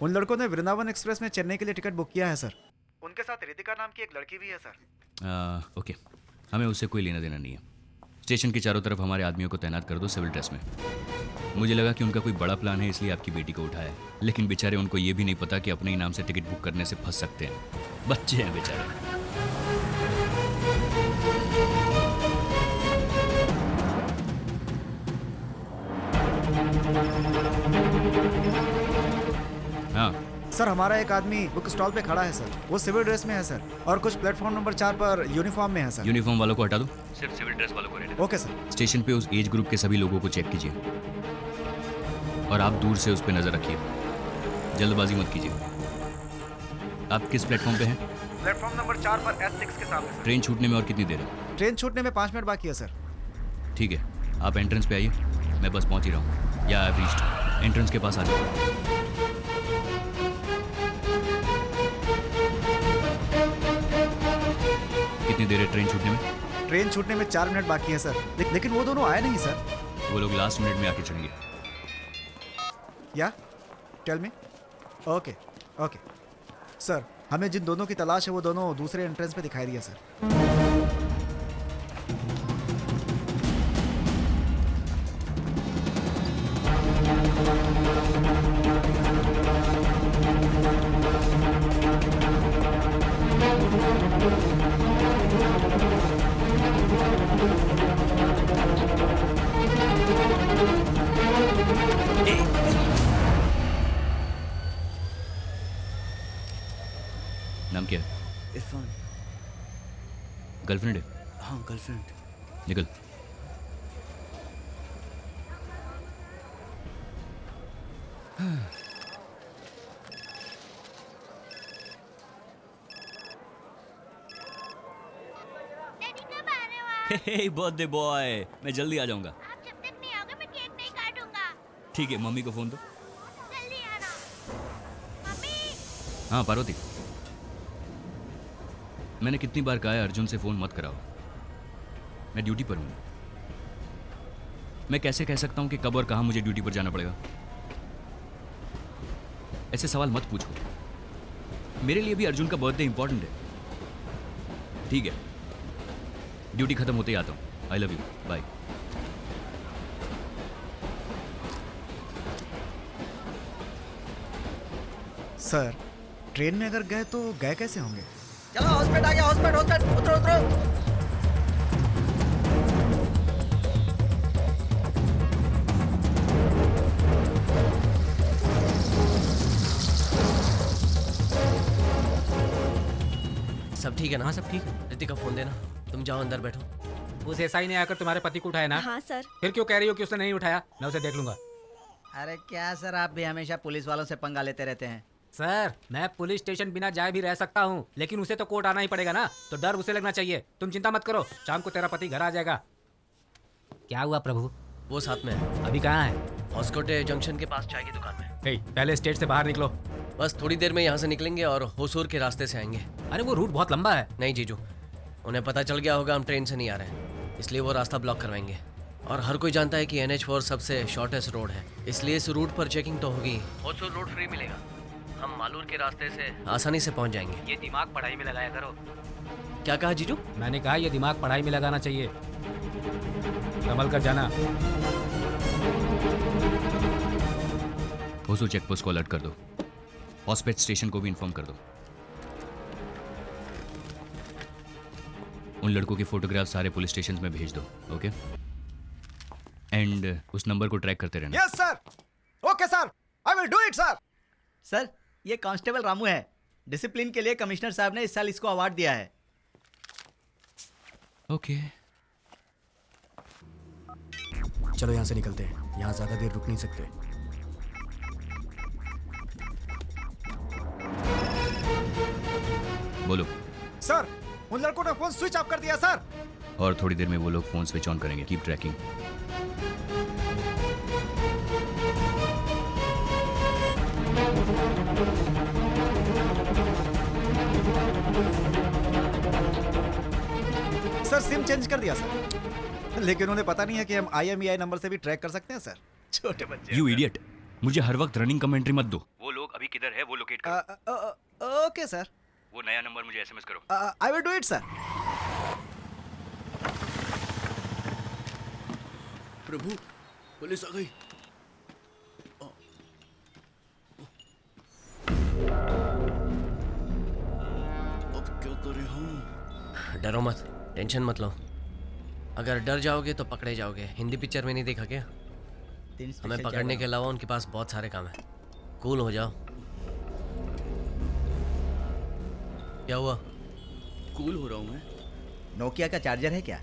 उन लड़कों ने वृंदावन एक्सप्रेस में चेन्नई के लिए टिकट बुक किया है सर। उनके साथ रितिका नाम की एक लड़की भी है सर। ओके, हमें उससे कोई लेना देना नहीं है। स्टेशन के चारों तरफ हमारे आदमियों को तैनात कर दो सिविल ड्रेस में। मुझे लगा कि उनका कोई बड़ा प्लान है, इसलिए आपकी बेटी को उठाया, लेकिन बेचारे उनको ये भी नहीं पता कि अपने ही नाम से टिकट बुक करने से फंस सकते हैं। बच्चे हैं बेचारे। हाँ सर हमारा एक आदमी बुक स्टॉल पे खड़ा है सर, वो सिविल ड्रेस में है सर, और कुछ प्लेटफॉर्म नंबर 4 पर यूनिफॉर्म में है सर। यूनिफॉर्म वालों को हटा दो, सिर्फ सिविल ड्रेस वालों को रहने दो। Okay sir. स्टेशन पे उस एज ग्रुप के सभी लोगों को चेक कीजिए और आप दूर से उस पर नजर रखिए, जल्दबाजी मत कीजिए। आप किस प्लेटफॉर्म पे हैं? प्लेटफॉर्म नंबर 4 पर S6 के सामने। ट्रेन छूटने में और कितनी देर है? ट्रेन छूटने में 5 मिनट बाकी है सर। ठीक है, आप एंट्रेंस पे आइए, मैं बस पहुंच ही रहा हूँ। या आई रीच्ड, एंट्रेंस के पास आ जाओ। कितनी देर है ट्रेन छूटने में? ट्रेन छूटने में 4 मिनट बाकी है सर, लेकिन वो दोनों आए नहीं सर। वो लोग लास्ट मिनट में आके चढ़ेंगे। या tell me. Okay okay sir, हमें जिन दोनों की तलाश है वो दोनों दूसरे एंट्रेंस पे दिखाई दिया सर। नाम क्या है? इरफान। गर्लफ्रेंड है? हाँ गर्लफ्रेंड। निकल। हे बर्थडे बॉय, मैं जल्दी आ जाऊंगा। आप जब तक नहीं आओगे मैं केक नहीं काटूंगा। ठीक है, मम्मी को फोन दो। जल्दी आना। मम्मी। हाँ पार्वती, मैंने कितनी बार कहा है अर्जुन से फोन मत कराओ, मैं ड्यूटी पर हूँ। मैं कैसे कह सकता हूँ कि कब और कहाँ मुझे ड्यूटी पर जाना पड़ेगा? ऐसे सवाल मत पूछो, मेरे लिए भी अर्जुन का बर्थडे इंपॉर्टेंट है। ठीक है, ड्यूटी खत्म होते ही आता हूँ। I love you, bye. Sir train में अगर गए तो गए कैसे होंगे? चलो हॉस्पिटल आ गया, हॉस्पिटल उतरो उतरो। सब ठीक है ना? हाँ सब ठीक है। रितिका फोन देना, तुम जाओ अंदर बैठो। उस एसआई ने आकर तुम्हारे पति को उठाया ना? हाँ सर। फिर क्यों कह रही हो कि उसने नहीं उठाया? मैं उसे देख लूंगा। अरे क्या सर, आप भी हमेशा पुलिस वालों से पंगा लेते रहते हैं। सर मैं पुलिस स्टेशन बिना जाए भी रह सकता हूँ, लेकिन उसे तो कोर्ट आना ही पड़ेगा ना, तो डर उसे लगना चाहिए। तुम चिंता मत करो, शाम को तेरा पति घर आ जाएगा। क्या हुआ प्रभु? वो साथ में है। अभी कहाँ है? हॉस्कोटे जंक्शन के पास चाय की दुकान में। पहले स्टेट से बाहर निकलो। बस थोड़ी देर में यहाँ से निकलेंगे और होसूर के रास्ते से आएंगे। अरे वो रूट बहुत लंबा है। नहीं जीजू, उन्हें पता चल गया होगा हम ट्रेन से नहीं आ रहे हैं, इसलिए वो रास्ता ब्लॉक करवाएंगे। और हर कोई जानता है कि NH4 सबसे शॉर्टेस्ट रोड है, इसलिए इस रूट पर चेकिंग तो होगी। होसूर रोड फ्री मिलेगा, हम मालूर के रास्ते से आसानी से पहुंच जाएंगे। ये दिमाग पढ़ाई में लगाया करो। क्या कहा जीजू? मैंने कहा ये दिमाग पढ़ाई में लगाना चाहिए। संभल कर जाना। होसूर चेक पोस्ट को अलर्ट कर दो, हॉस्पिटल स्टेशन को भी इन्फॉर्म कर दो। उन लड़कों के फोटोग्राफ सारे पुलिस स्टेशन में भेज दो, ओके? एंड उस नंबर को ट्रैक करते रहना। Yes sir. Okay sir, I will do it sir. Sir ये कांस्टेबल रामू है, डिसिप्लिन के लिए कमिश्नर साहब ने इस साल इसको अवार्ड दिया है। ओके चलो यहाँ से निकलते हैं, यहाँ ज़्यादा देर रुक नहीं सकते। बोलो। सर उन लड़कों ने फोन स्विच ऑफ कर दिया सर। और थोड़ी देर में वो लोग फोन स्विच ऑन करेंगे। Keep trekking. Sir SIM change कर दिया सर, लेकिन उन्हें पता नहीं है कि हम IMEI नंबर से भी ट्रैक कर सकते हैं सर। छोटे बच्चे। यू इडियट, मुझे हर वक्त रनिंग कमेंट्री मत दो। वो लोग अभी किधर है वो लोकेट करो। Okay sir. वो नया नंबर मुझे SMS करो। I will do it sir. Prabhu, police आ गई। अब क्या करें हम? डरो मत, टेंशन मत लो। अगर डर जाओगे तो पकड़े जाओगे। हिंदी पिक्चर में नहीं देखा क्या? हमें पकड़ने के अलावा उनके पास बहुत सारे काम है। कूल हो जाओ। क्या हुआ? कूल हो रहा हूँ मैं। नोकिया का चार्जर है क्या?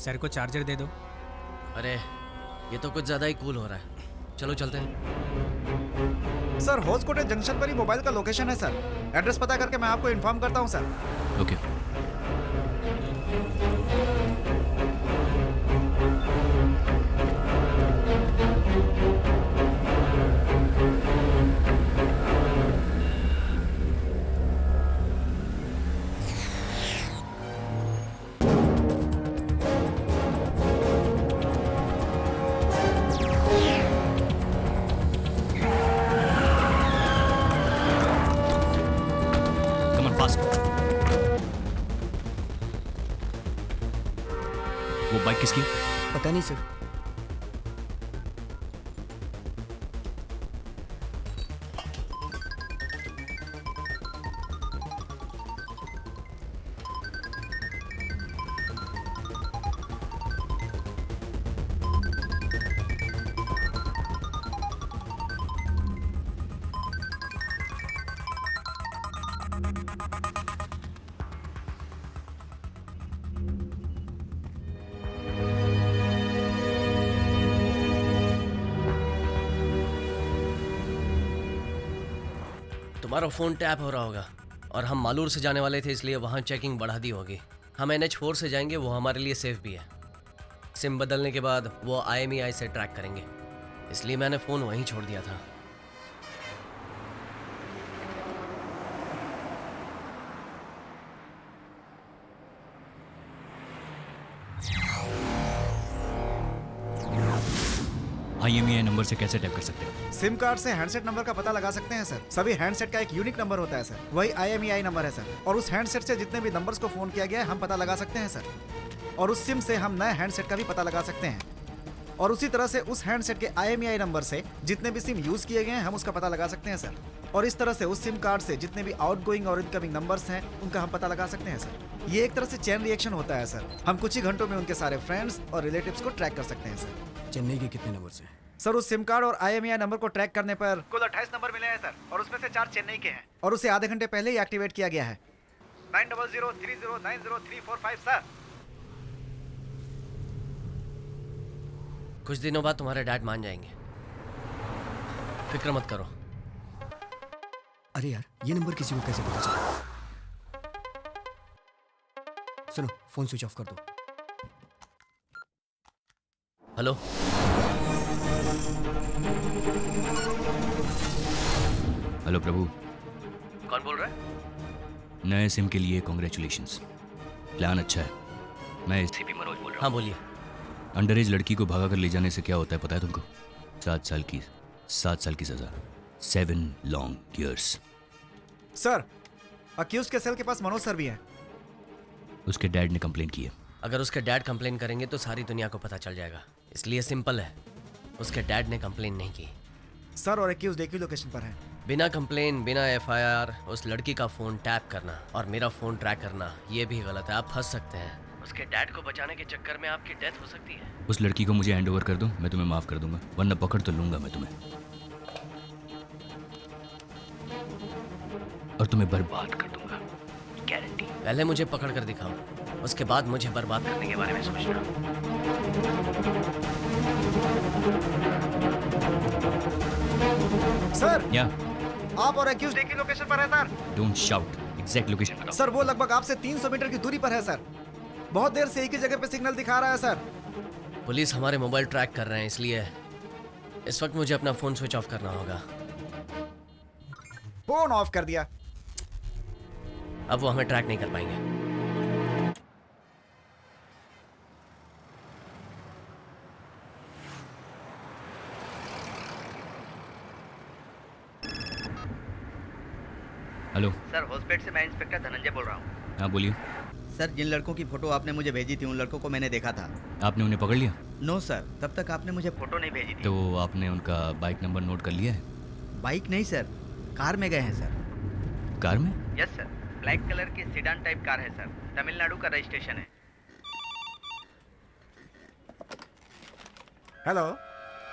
सर को चार्जर दे दो। अरे ये तो कुछ ज़्यादा ही कूल हो रहा है। चलो चलते हैं। सर होसकोटे जंक्शन पर ही मोबाइल का लोकेशन है सर। एड्रेस पता करके मैं आपको इन्फॉर्म करता हूँ sir. Okay. Come on, fast. वो बाइक किसकी है? पता नहीं सर। तुम्हारा फ़ोन टैप हो रहा होगा और हम मालूर से जाने वाले थे, इसलिए वहाँ चेकिंग बढ़ा दी होगी। हम NH4 से जाएंगे, वो हमारे लिए सेफ भी है। सिम बदलने के बाद वो IMEI से ट्रैक करेंगे, इसलिए मैंने फ़ोन वहीं छोड़ दिया था। IMEI नंबर से कैसे टैप कर सकते हैं? सिम कार्ड से हैंडसेट नंबर का पता लगा सकते हैं सर। सभी हैंडसेट का एक यूनिक नंबर होता है सर, वही IMEI नंबर है सर। और उस हैंडसेट से जितने भी नंबर्स को फोन किया गया है हम पता लगा सकते हैं सर। और उस सिम से हम नए हैंडसेट का भी पता लगा सकते हैं। और उसी तरह से उस हैंडसेट के IMEI नंबर से जितने भी सिम यूज किए गए हैं हम उसका पता लगा सकते हैं सर। और इस तरह से उस सिम कार्ड से जितने भी आउटगोइंग और इनकमिंग नंबर्स हैं उनका हम पता लगा सकते हैं सर। ये एक तरह से चेन रिएक्शन होता है सर। हम कुछ ही घंटों में उनके सारे फ्रेंड्स और रिलेटिव्स को ट्रैक कर सकते हैं सर। चेन्नई के कितने नंबर हैं? सर उस सिम कार्ड और IMEI नंबर को ट्रैक करने पर कुल 28 नंबर मिले हैं सर, और उसमें से 4 चेन्नई के हैं और उसे आधे घंटे पहले ही एक्टिवेट किया गया है। 9003090345 सर। कुछ दिनों बाद तुम्हारे डैड मान जाएंगे, फिक्र मत करो। अरे यार, ये नंबर किसी को कैसे पता चला? सुनो, फोन स्विच ऑफ कर दो। हेलो, हेलो प्रभु, कौन बोल रहा है? नए सिम के लिए कॉन्ग्रेचुलेशंस। प्लान अच्छा है। मैं CP मनोज बोल रहा हूँ। हाँ बोलिए। अंडर एज लड़की को भगा कर ले जाने से क्या होता है पता है तुमको? 7 साल की सजा, 7 लॉन्ग ईयर्स। सर, अक्यूज के सेल के पास मनोज सर भी हैं। उसके डैड ने कंप्लेन की है। अगर उसके डैड कंप्लेन करेंगे तो सारी दुनिया को पता चल जाएगा, इसलिए सिंपल है। उसके डैड ने कंप्लेन नहीं की। सर, और अक्यूज एक ही लोकेशन पर है। बिना कंप्लेन, बिना FIR उस लड़की का फ़ोन टैप करना और मेरा फ़ोन ट्रैक करना, ये भी गलत है। आप फंस सकते हैं। उसके डैड को बचाने के चक्कर में आपकी डेथ हो सकती है। उस लड़की को मुझे हैंड ओवर कर दो, मैं तुम्हें माफ़ कर दूंगा, वरना पकड़ तो लूंगा मैं तुम्हें और तुम्हें बर्बाद कर दूंगा, गारंटी। पहले मुझे पकड़ कर दिखाओ, उसके बाद मुझे बर्बाद करने के बारे में सोचना। सर, या आप और अक्यूज एक ही लोकेशन पर है sir. Don't shout, exact location बताओ। सर, वो लगभग आपसे 300 मीटर की दूरी पर है सर। बहुत देर से एक ही जगह पे सिग्नल दिखा रहा है सर। पुलिस हमारे मोबाइल ट्रैक कर रहे हैं, इसलिए इस वक्त मुझे अपना फ़ोन स्विच ऑफ करना होगा। फोन ऑफ कर दिया। अब वो हमें ट्रैक नहीं कर पाएंगे। हेलो सर, हॉस्पिटल से मैं इंस्पेक्टर धनंजय बोल रहा हूँ। हाँ बोलिए। सर, जिन लड़कों की फोटो आपने मुझे भेजी थी उन लड़कों को मैंने देखा था। आपने उन्हें पकड़ लिया? नो सर, तब तक आपने मुझे फोटो नहीं भेजी थी। तो आपने उनका बाइक नंबर नोट कर लिया है? बाइक नहीं सर, कार में गए हैं सर। कार में? यस सर, ब्लैक कलर की सीडान टाइप कार है सर, तमिलनाडु का रजिस्ट्रेशन है। Hello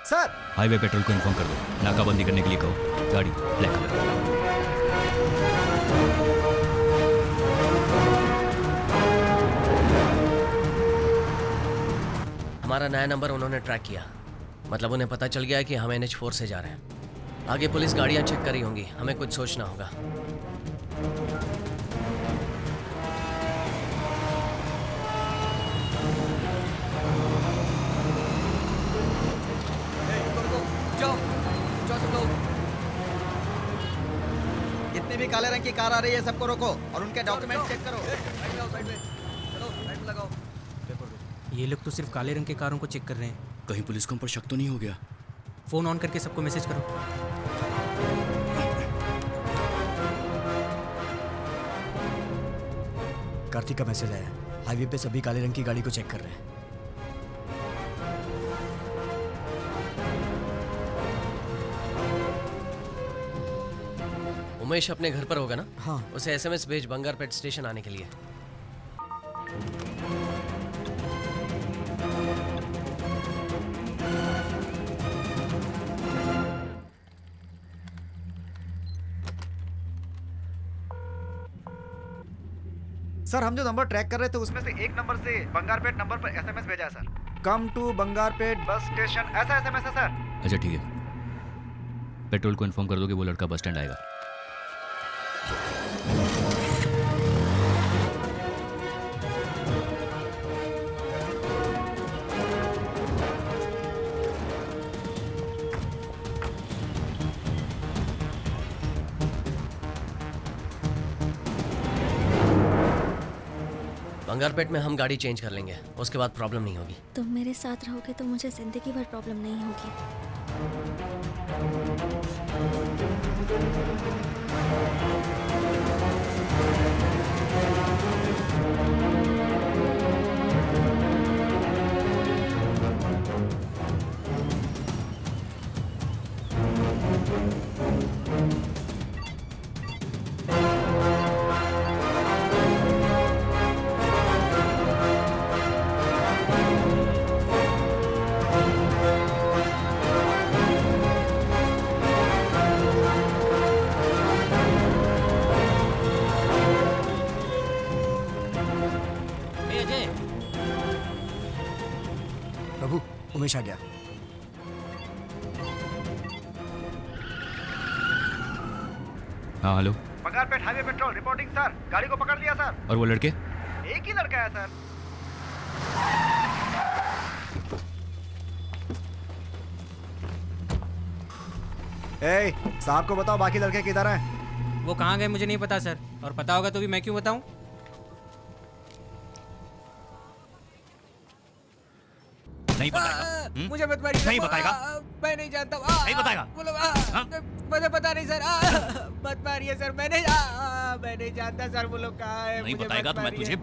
sir. हाईवे पेट्रोल को इन्फॉर्म कर दो, नाकाबंदी करने के लिए कहो। गाड़ी ब्लैक कलर। हमारा नया नंबर उन्होंने ट्रैक किया, मतलब उन्हें पता चल गया है कि हम NH4 से जा रहे हैं। आगे पुलिस गाड़ियां चेक कर रही होंगी, हमें कुछ सोचना होगा। जितने भी काले रंग की कार आ रही है सबको रोको और उनके डॉक्यूमेंट चेक करो। ये लोग तो सिर्फ काले रंग के कारों को चेक कर रहे हैं। कहीं पुलिस को हम पर शक तो नहीं हो गया? फोन ऑन करके सबको मैसेज करो। कार्तिक का मैसेज आया, हाईवे पे सभी काले रंग की गाड़ी को चेक कर रहे हैं। उमेश अपने घर पर होगा ना? हाँ। उसे SMS भेज बंगारपेट स्टेशन आने के लिए। सर हम जो नंबर ट्रैक कर रहे थे उसमें से एक नंबर से बंगारपेट नंबर पर SMS भेजा है sir. Come to Bangarpet bus station, ऐसा SMS है सर। अच्छा ठीक है, पेट्रोल को इन्फॉर्म कर दो कि वो लड़का बस स्टैंड आएगा। बंगारपेट में हम गाड़ी चेंज कर लेंगे, उसके बाद प्रॉब्लम नहीं होगी। तुम मेरे साथ रहोगे तो मुझे जिंदगी भर प्रॉब्लम नहीं होगी। ए अजय, प्रभु, उमेश आ गया। हाँ hello. Bangarpet highway petrol reporting sir, गाड़ी को पकड़ लिया सर। और वो लड़के? एक ही लड़का है सर। ए, साहब को बताओ बाकी लड़के किधर हैं? वो कहाँ गए मुझे नहीं पता सर, और पता होगा तो भी मैं क्यों बताऊं? नहीं बताएगा? मुझे मत मारिए। नहीं बताएगा? मैं नहीं जानता। नहीं बताएगा? मुझे पता नहीं सर। मत मारिए सर, मैं नहीं जानता सर वो लोग कहाँ है। नहीं मुझे बताएगा मत तो मैं मारिए। तुझे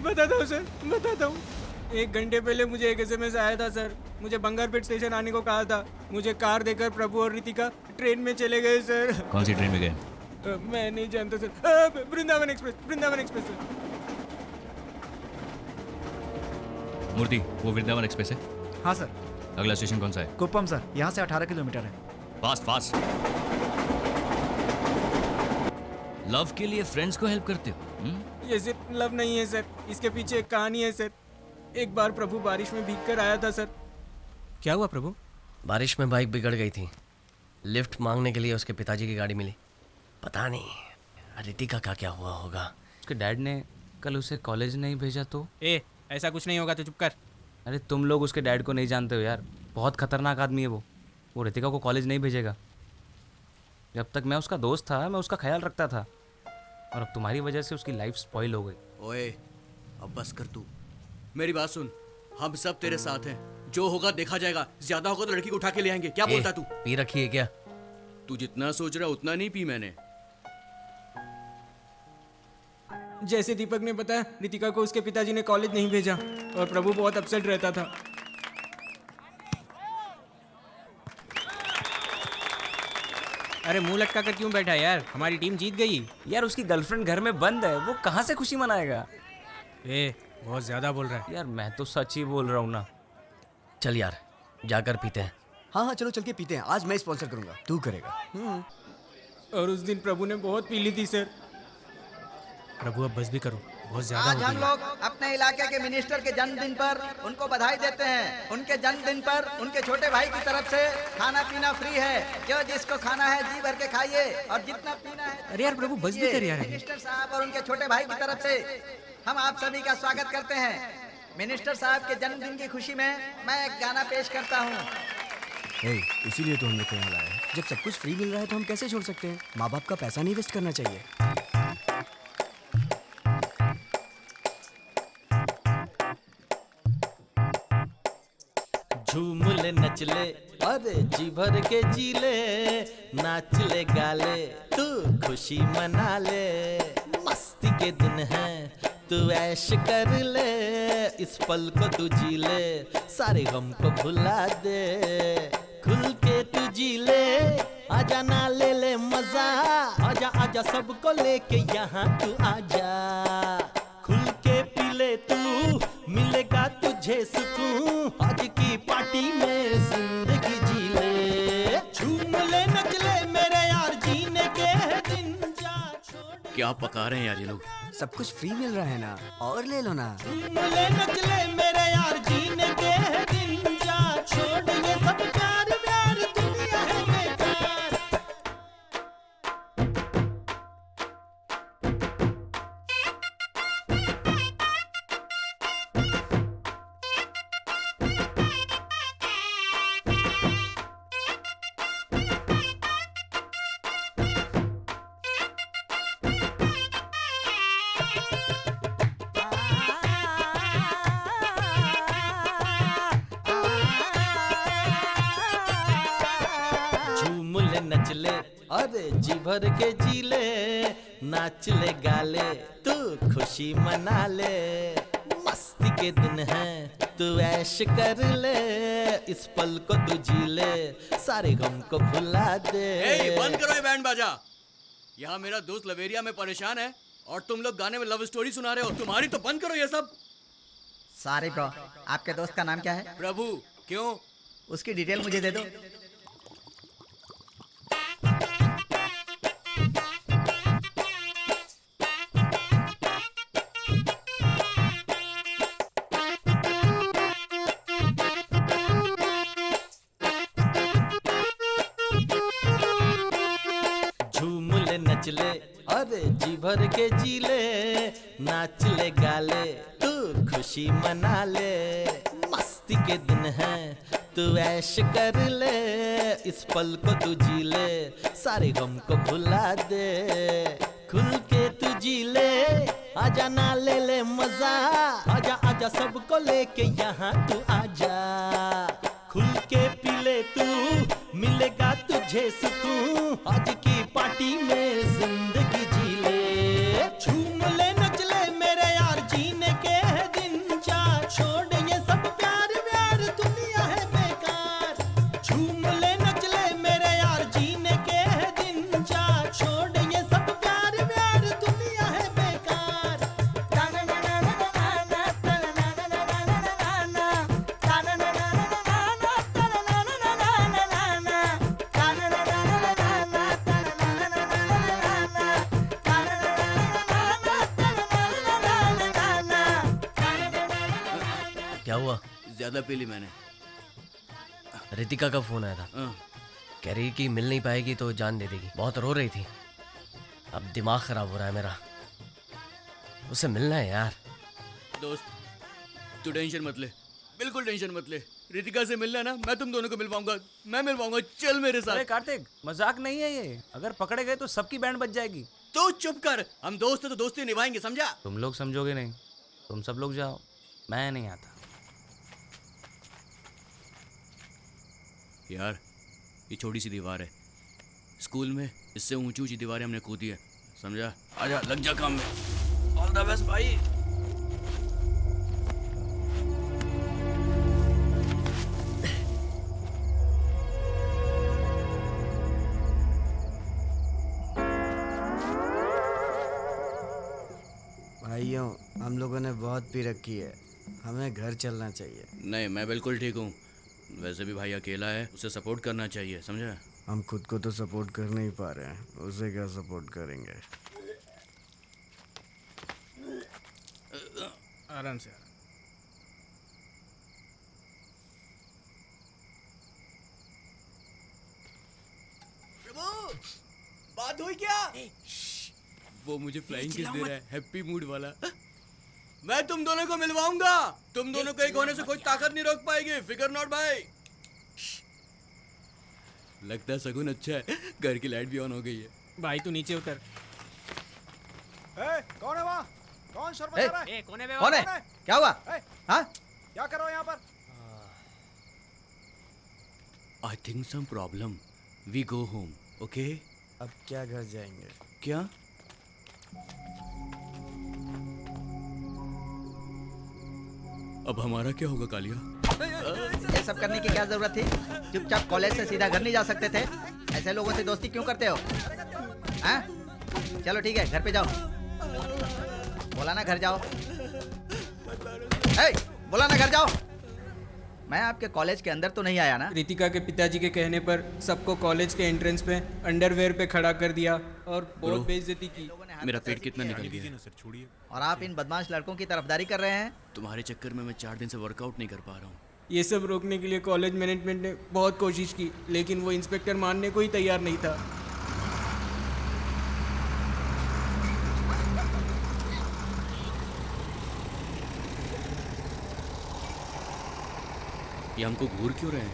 बताता हूँ सर, बताता हूँ। 1 घंटे पहले मुझे एक SMS आया था सर। मुझे बंगारपेट स्टेशन आने को कहा था। मुझे कार देकर प्रभु और रितिका ट्रेन में चले गए सर। कौन सी ट्रेन में गए? मैं नहीं जानता sir. Vrindavan express, Vrindavan express sir. Murthy, वो वृंदावन एक्सप्रेस है? हाँ सर। अगला स्टेशन कौन सा है? कुप्पम सर, यहाँ से 18 किलोमीटर है। Fast fast. लव के लिए फ्रेंड्स को हेल्प करते हो? ये सिर्फ लव नहीं है सर, इसके पीछे एक कहानी है सर। एक बार प्रभु बारिश में भीग कर आया था सर। क्या हुआ प्रभु? बारिश में बाइक बिगड़ गई थी, लिफ्ट मांगने के लिए उसके पिताजी की गाड़ी मिली। पता नहीं रितिका का क्या हुआ होगा। उसके डैड ने कल उसे कॉलेज नहीं भेजा तो? ऐसा कुछ नहीं होगा तो चुप कर। अरे तुम लोग उसके डैड को नहीं जानते हो यार, बहुत खतरनाक आदमी है वो रितिका को कॉलेज नहीं भेजेगा। जब तक मैं उसका दोस्त था मैं उसका ख्याल रखता था, और अब तुम्हारी वजह से उसकी लाइफ स्पॉइल हो गई। ओए, अब बस कर तू, मेरी बात सुन। हम सब तेरे साथ हैं, जो होगा देखा जाएगा। ज्यादा होगा तो लड़की को उठा के ले आएंगे। क्या बोलता तू? पी रखी है क्या? तू जितना सोच रहा उतना नहीं पी मैंने। जैसे दीपक ने बताया, रितिका को उसके पिताजी ने कॉलेज नहीं भेजा और प्रभु बहुत अपसेट रहता था। अरे मुंह लटका कर क्यों बैठा यार? हमारी टीम जीत गई। यार उसकी गर्लफ्रेंड घर में बंद है, वो कहाँ से खुशी मनाएगा? ए, बहुत ज्यादा बोल रहा है। यार मैं तो सच ही बोल रहा हूँ ना। चल यार जाकर पीते हैं। हाँ हाँ चलो चल के पीते हैं। आज मैं स्पॉन्सर करूंगा, तू करेगा। और उस दिन प्रभु ने बहुत पी ली थी सर। प्रभु अब बस भी करो, बहुत ज्यादा आज हो हम गई। लोग अपने इलाके के मिनिस्टर के जन्मदिन पर उनको बधाई देते हैं। उनके जन्मदिन पर उनके छोटे भाई की तरफ से खाना पीना फ्री है। जो जिसको खाना है जी भर के खाइए और जितना पीना है। अरे यार प्रभु बस भी कर यार। मिनिस्टर साहब और उनके छोटे भाई की तरफ से हम आप सभी का स्वागत करते हैं। मिनिस्टर साहब के जन्मदिन की खुशी में मैं एक गाना पेश करता हूँ। इसीलिए तो हम लोग को यहाँ लाए हैं। जब सब कुछ फ्री मिल रहा है तो हम कैसे छोड़ सकते हैं? माँ बाप का पैसा नहीं वेस्ट करना चाहिए। झूम ले नच ले अरे जी भर के जी ले, नाच ले गाले तू खुशी मना ले। मस्ती के दिन है तू ऐश कर ले, इस पल को तू जी ले, सारे गम को भुला दे। खुल के तू जी ले, आजा ना ले ले मजा, आजा आजा सबको लेके यहाँ तू आजा। खुल के पी ले तू, मिलेगा तुझे सुकून, आज की पार्टी में जिंदगी जी ले। झूम ले नच ले मेरे यार, जीने के दिन जा छोड़। क्या पका रहे हैं यार ये लोग? सब कुछ फ्री मिल रहा है ना, और ले लो ना। झूम ले नच ले मेरे यार, जीने के दिन जा छोड़। ये सब प्यार प्यार दुनिया है बेकार। झूम ले नच ले अरे जी भर के जी ले, नाच ले गाले तू खुशी मना ले। मस्ती के दिन है तू ऐश कर ले, इस पल को तू जी ले, सारे गम को भुला दे। बंद करो ये बैंड बाजा। यहाँ मेरा दोस्त लवेरिया में परेशान है और तुम लोग गाने में लव स्टोरी सुना रहे हो। तुम्हारी तो बंद करो ये सब। सॉरी ब्रो, आपके दोस्त का नाम क्या है? प्रभु। क्यों? उसकी डिटेल मुझे दे दो। झूम ले नच ले अरे जी भर के जी ले, नाच ले गाले तू खुशी मना ले। मस्ती के दिन है तू ऐश कर ले, इस पल को तू जी ले, सारे गम को भुला दे। खुल के तू जी ले, आजा ना ले ले मजा, आजा आजा सबको लेके यहाँ तू आजा। खुल के पी ले तू, मिलेगा तुझे सुकून, आज की पार्टी में जिंदगी जी ले। झूम ले नच ले मेरे यार, जीने के दिन जा छोड़। ये सब प्यार प्यार दुनिया है बेकार। झूम ले नच ले मेरे यार, जीने के दिन जा छोड़। ये सब प्यार प्यार दुनिया है बेकार। क्या हुआ? ज्यादा पी ली मैंने। रितिका का फोन आया था, कह रही कि मिल नहीं पाएगी तो जान दे देगी। बहुत रो रही थी। अब दिमाग खराब हो रहा है मेरा। उससे मिलना है यार। दोस्त तू टेंशन मत ले, बिल्कुल टेंशन मत ले। रितिका से मिलना है ना, मैं तुम दोनों को मिल पाऊंगा। मैं मिल पाऊंगा, चल मेरे साथ। अरे कार्तिक, मजाक नहीं है ये। अगर पकड़े गए तो सबकी बैंड बज जाएगी। तो चुप कर, हम दोस्त हैं तो दोस्ती निभाएंगे, समझा? तुम लोग समझोगे नहीं। तुम सब लोग जाओ, मैं नहीं आता। यार ये छोटी सी दीवार है, स्कूल में इससे ऊंची ऊंची दीवारें हमने कूदी है, समझा? आजा लग जा काम में। ऑल द बेस्ट भाई। भाइयों, हम लोगों ने बहुत पी रखी है, हमें घर चलना चाहिए। नहीं, मैं बिल्कुल ठीक हूँ। वैसे भी भाई अकेला है, उसे सपोर्ट करना चाहिए, समझा? हम खुद को तो सपोर्ट कर नहीं पा रहे हैं, उसे क्या सपोर्ट करेंगे? आराम से। बात हुई क्या? वो मुझे फ्लाइंग किस दे रहा है, हैप्पी मूड वाला। मैं तुम दोनों को मिलवाऊंगा। तुम दोनों को एक होने से कोई ताकत नहीं रोक पाएगी। फिकर नॉट भाई। लगता है सगुन अच्छा है, घर की लाइट भी ऑन हो गई है। भाई तू नीचे उतर। कौन है वहाँ? कौन शोर मचा रहा है? कौन है? कौन है? क्या हुआ? हाँ? क्या करो यहाँ पर? I think some problem. We go home, okay? अब क्या घर जाएंगे? क्या? अब हमारा क्या होगा कालिया? ये सब करने की क्या जरूरत थी? चुपचाप कॉलेज से सीधा घर नहीं जा सकते थे? ऐसे लोगों से दोस्ती क्यों करते हो? हाँ? चलो ठीक है, घर पे जाओ। बोला ना घर जाओ। बोला ना घर जाओ। मैं आपके कॉलेज के अंदर तो नहीं आया ना? रितिका के पिताजी के कहने पर सबको कॉलेज के एंट्रेंस पे अंडरवेयर पे खड़ा कर दिया और बहुत बेइज्जती की। मेरा पेट कितना निकल गया। और आप इन बदमाश लड़कों की तरफदारी कर रहे हैं? तुम्हारे चक्कर में मैं 4 दिन से वर्कआउट नहीं कर पा रहा हूँ। ये सब रोकने के लिए कॉलेज मैनेजमेंट ने बहुत कोशिश की, लेकिन वो इंस्पेक्टर मानने को ही तैयार नहीं था। ये हमको घूर क्यों रहे हैं?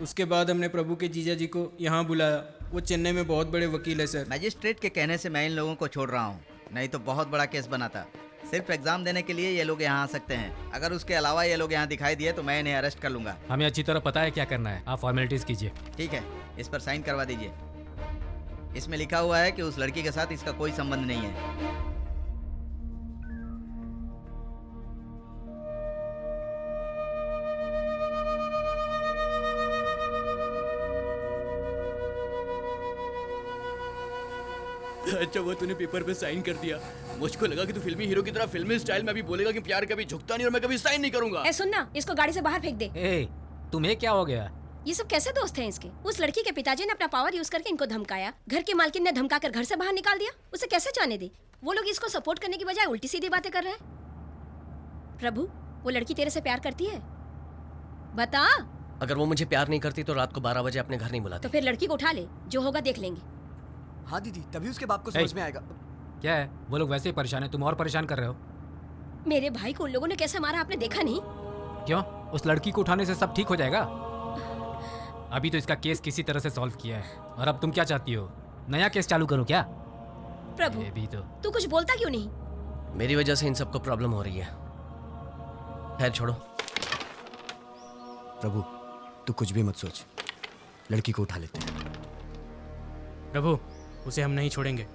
उसके बाद हमने प्रभु के जीजा जी को यहाँ बुलाया। वो चेन्नई में बहुत बड़े वकील है सर। मजिस्ट्रेट के कहने से मैं इन लोगों को छोड़ रहा हूँ, नहीं तो बहुत बड़ा केस बना था। सिर्फ एग्जाम देने के लिए ये लोग यहाँ आ सकते हैं। अगर उसके अलावा ये लोग यहाँ दिखाई दिए तो मैं इन्हें अरेस्ट कर लूंगा। हमें अच्छी तरह पता है क्या करना है, आप फॉर्मेलिटीज कीजिए। ठीक है, इस पर साइन करवा दीजिए। इसमें लिखा हुआ है कि उस लड़की के साथ इसका कोई संबंध नहीं है। अच्छा वो तूने पेपर पे साइन कर दिया। मुझको लगा कि तू फिल्मी हीरो की तरह फिल्मी स्टाइल में भी बोलेगा कि प्यार कभी झुकता नहीं और मैं कभी साइन नहीं करूंगा। ए सुन ना, इसको गाड़ी से बाहर फेंक दे। तुम्हें क्या हो गया? ये सब कैसे दोस्त हैं इसके? उस लड़की के पिताजी ने अपना पावर यूज करके इनको धमकाया, घर की मालकिन ने धमकाकर घर से बाहर निकाल दिया। उसे कैसे जाने दे? वो लोग इसको सपोर्ट करने की बजाय उल्टी सीधी बातें कर रहे हैं। प्रभु, वो लड़की तेरे से प्यार करती है? बता। अगर वो मुझे प्यार नहीं करती तो रात को 12 बजे अपने घर नहीं बुलाती। तो फिर लड़की को उठा ले, जो होगा देख लेंगे। हाँ दीदी, तभी उसके बाप को समझ में आएगा। क्या है, वो लोग वैसे ही परेशान है, तुम और परेशान कर रहे हो। मेरे भाई को उन लोगों ने कैसे मारा आपने देखा नहीं? क्यों? उस लड़की को उठाने से सब ठीक हो जाएगा? अभी तो इसका केस किसी तरह से सॉल्व किया है, और अब तुम क्या चाहती हो, नया केस चालू करो क्या? प्रभु, भी तो तू कुछ बोलता क्यों नहीं? मेरी वजह से इन सबको प्रॉब्लम हो रही है। खैर छोड़ो। प्रभु, तू कुछ भी मत सोच, लड़की को उठा लेते हैं। प्रभु, उसे हम नहीं छोड़ेंगे।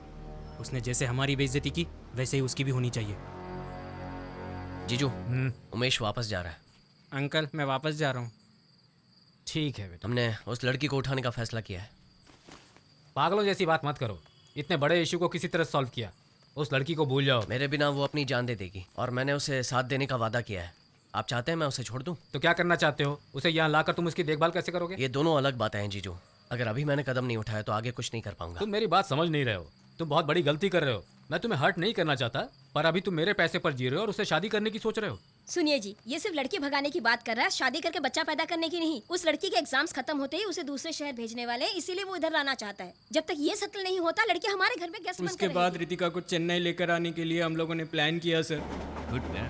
उसने जैसे हमारी बेइज्जती की वैसे ही उसकी भी होनी चाहिए। जीजू, उमेश वापस जा रहा है। अंकल, मैं वापस जा रहा हूँ। ठीक है बेटा। हमने उस लड़की को उठाने का फैसला किया है। पागलों जैसी बात मत करो, इतने बड़े इशू को किसी तरह सॉल्व किया। उस लड़की को भूल जाओ। मेरे बिना वो अपनी जान दे देगी और मैंने उसे साथ देने का वादा किया है। आप चाहते हैं मैं उसे छोड़ दूं? तो क्या करना चाहते हो? उसे यहाँ लाकर तुम उसकी देखभाल कैसे करोगे? ये दोनों अलग बातें हैं जीजू। अगर अभी मैंने कदम नहीं उठाया तो आगे कुछ नहीं कर पाऊंगा। तुम मेरी बात समझ नहीं रहे हो, तुम बहुत बड़ी गलती कर रहे हो। मैं तुम्हें हर्ट नहीं करना चाहता, पर अभी तुम मेरे पैसे पर जी रहे हो और उससे शादी करने की सोच रहे हो। सुनिए जी, ये सिर्फ लड़की भगाने की बात कर रहा है, शादी करके बच्चा पैदा करने की नहीं। उस लड़की के एग्जाम्स खत्म होते ही उसे दूसरे शहर भेजने वाले, इसीलिए वो इधर लाना चाहता है। जब तक ये सेटल नहीं होता, लड़की हमारे घर में गेस्ट बनकर उसके बाद रितिका को चेन्नई लेकर आने के लिए हम लोगों ने प्लान किया sir. Good plan.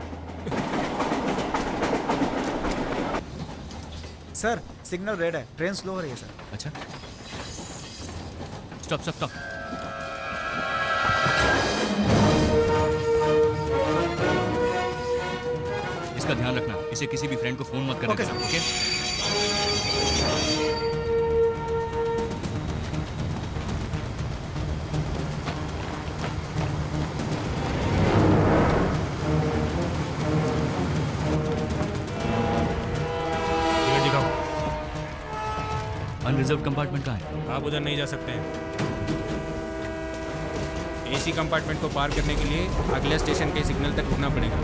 Sir, signal red है, ट्रेन स्लो हो रही है सर। अच्छा, स्टॉप स्टॉप स्टॉप। इसका ध्यान रखना, इसे किसी भी फ्रेंड को फोन मत करना। ओके? रिजर्व कंपार्टमेंट कहाँ है? आप उधर नहीं जा सकते हैं। एसी कंपार्टमेंट को पार करने के लिए अगले स्टेशन के सिग्नल तक रुकना पड़ेगा।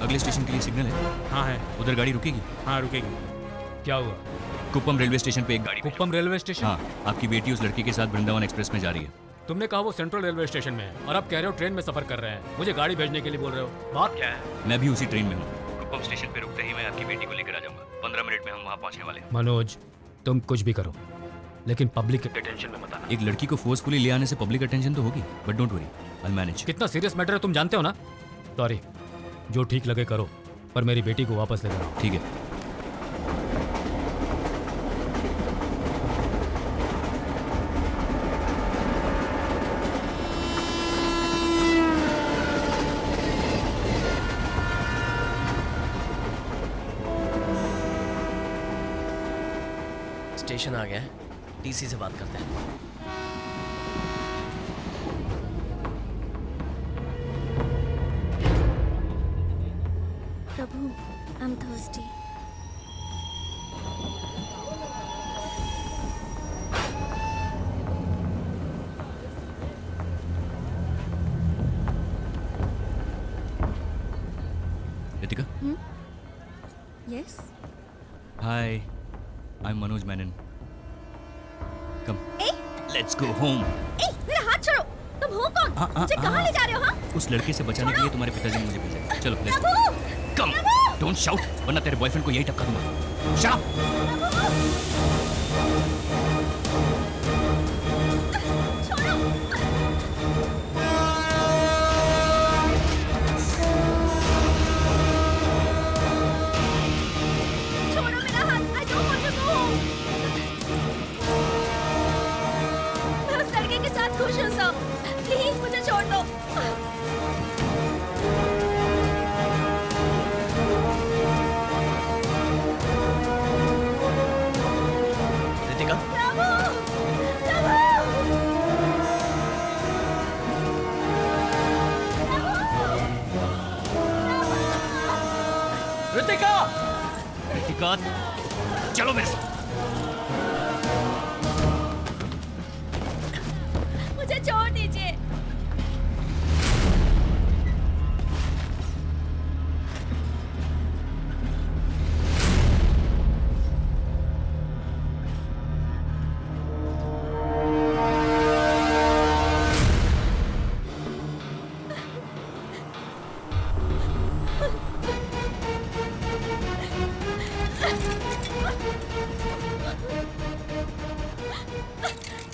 अगले स्टेशन के लिए सिग्नल है? हाँ है। उधर गाड़ी रुकेगी? हाँ रुकेगी। क्या हुआ? कुप्पम रेलवे स्टेशन पे एक गाड़ी। Kuppam railway station? हाँ, आपकी बेटी उस लड़के के साथ वृंदावन एक्सप्रेस में जा रही है। तुमने कहा वो सेंट्रल रेलवे स्टेशन में है और अब कह रहे हो ट्रेन में सफर कर रहे हैं। मुझे गाड़ी भेजने के लिए बोल रहे हो, बात क्या है? मैं भी उसी ट्रेन में हूँ। कुप्पम स्टेशन पे रुकते ही मैं आपकी बेटी को लेकर आ जाऊंगा। 15 मिनट में हम वहाँ पहुँचने वाले हैं। मनोज, तुम कुछ भी करो लेकिन पब्लिक के अटेंशन में मत आना। एक लड़की को फोर्सफुली ले आने से पब्लिक अटेंशन तो होगी, but don't worry, I manage. कितना सीरियस मैटर है तुम जानते हो ना? सॉरी, जो ठीक लगे करो, पर मेरी बेटी को वापस लेकर आओ। ठीक है। स्टेशन आ गया है, टीसी से बात करते हैं। Prabhu, I'm thirsty. Ritika? Yes? Hi, I am Manoj Menon. Come, hey, let's go home. ए, मेरा हाथ छोड़ो। तुम हो कौन? मुझे कहाँ ले जा रहे हो? हाँ? उस लड़के से बचाने के लिए तुम्हारे पिताजी ने मुझे भेजा है। चलो let's go. Prabhu! Come, don't shout, वरना तेरे बॉयफ्रेंड को यही टपका दूंगा। शाउट। छोड़ो मेरा हाथ। I don't want to go home. मैं उस लड़के के साथ खुश हूँ सब। प्लीज मुझे छोड़ दो। रितिका? प्रभु! प्रभु! रितिका! रितिका, चलो मेरे साथ। मुझे छोड़ दीजिए।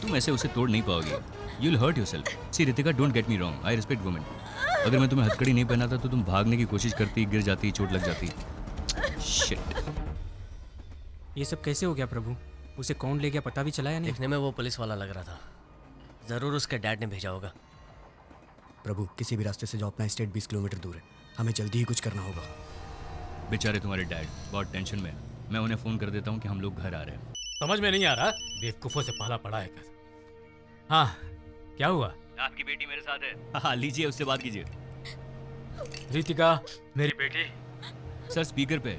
तुम ऐसे उसे तोड़ नहीं पाओगे। You'll hurt yourself. See Ritika, don't get me wrong. I respect women. अगर मैं तुम्हें हथकड़ी नहीं पहनाता तो तुम भागने की कोशिश करती, गिर जाती, चोट लग जाती। Shit. ये सब कैसे हो गया प्रभु? उसे कौन ले गया पता भी चला या नहीं? देखने में वो पुलिस वाला लग रहा था, जरूर उसके डैड ने भेजा होगा। प्रभु, किसी भी रास्ते से जाओ, अपना स्टेट 20 किलोमीटर दूर है। हमें जल्दी ही कुछ करना होगा। बेचारे तुम्हारे डैड बहुत टेंशन में हैं। मैं उन्हें फोन कर देता हूँ कि हम लोग घर आ रहे हैं। समझ में नहीं आ रहा, बेवकूफों से पाला पड़ा है। हाँ, क्या हुआ? आपकी बेटी मेरे साथ है। हाँ, लीजिए, उससे बात कीजिए। रितिका, मेरी बेटी। सर स्पीकर पे,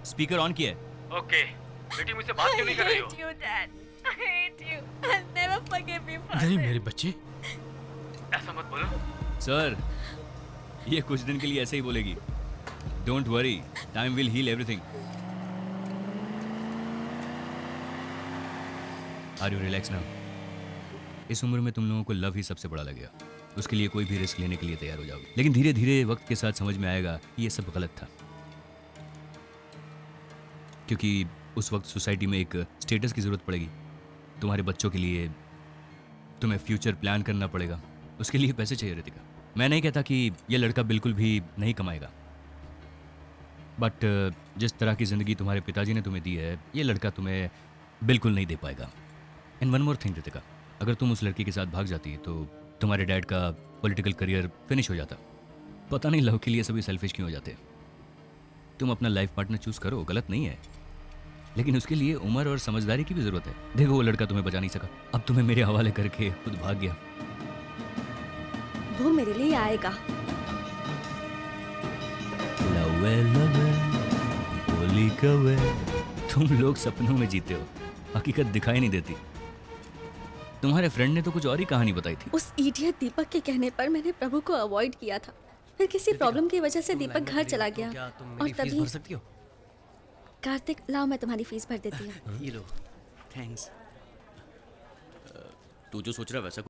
स्पीकर ऑन किया है। ओके, बेटी मुझसे बात क्यों नहीं कर रही हो? you, Dad. I hate you. I'll never forgive you for नहीं this. मेरी बच्ची, ऐसा मत बोलो। सर, ये कुछ दिन के लिए ऐसे ही बोलेगी। Don't worry, time will heal everything. Are you relax now? इस उम्र में तुम लोगों को लव ही सबसे बड़ा लगेगा। उसके लिए कोई भी रिस्क लेने के लिए तैयार हो जाओगे, लेकिन धीरे धीरे वक्त के साथ समझ में आएगा कि ये सब गलत था। क्योंकि उस वक्त सोसाइटी में एक स्टेटस की ज़रूरत पड़ेगी। तुम्हारे बच्चों के लिए तुम्हें फ्यूचर प्लान करना पड़ेगा, उसके लिए पैसे चाहिए रितिका। मैं नहीं कहता कि ये लड़का बिल्कुल भी नहीं कमाएगा, बट जिस तरह की ज़िंदगी तुम्हारे पिताजी ने तुम्हें दी है, ये लड़का तुम्हें बिल्कुल नहीं दे पाएगा। And one more thing Ritika, अगर तुम उस लड़की के साथ भाग जाती तो तुम्हारे डैड का पॉलिटिकल करियर फिनिश हो जाता। पता नहीं लव के लिए सभी सेल्फिश क्यों हो जाते। तुम अपना लाइफ पार्टनर चूज करो, गलत नहीं है, लेकिन उसके लिए उम्र और समझदारी की भी जरूरत है। देखो, वो लड़का तुम्हें बचा नहीं सका, अब तुम्हें मेरे हवाले करके खुद भाग गया। वो मेरे लिए आएगा। लवे लवे बोली कवे। तुम लोग सपनों में जीते हो, हकीकत दिखाई नहीं देती। तुम्हारे फ्रेंड ने तो कुछ और ही कहानी बताई थी। उस इडियट दीपक के कहने पर मैंने प्रभु को अवॉइड किया था। फिर किसी प्रॉब्लम की वजह से दीपक घर चला गया क्या तुम और मेरी फीस तभी भर सकती हो? कार्तिक, लाओ मैं तुम्हारी फीस भर देती हूँ। ये लो, थैंक्स। तू जो सोच रहा है वैसा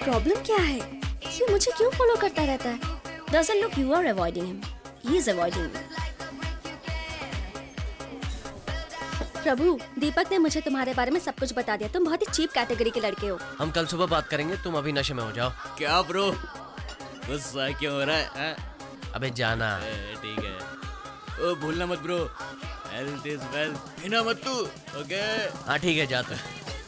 प्रॉब्लम क्या है? ये मुझे क्यों फॉलो करता रहता है? Doesn't look you are avoiding him. He is avoiding me. प्रभु, दीपक ने मुझे तुम्हारे बारे में सब कुछ बता दिया। तुम बहुत ही चीप कैटेगरी के लड़के हो। हम कल सुबह बात करेंगे, तुम अभी नशे में हो जाओ। क्या ब्रो, गुस्सा क्यों हो रहा है? अबे जाना। ठीक है, ओ भूलना मत ब्रो, हेल्थ इज वेल्थ। पीना मत तू, ओके? हाँ ठीक है, जाता।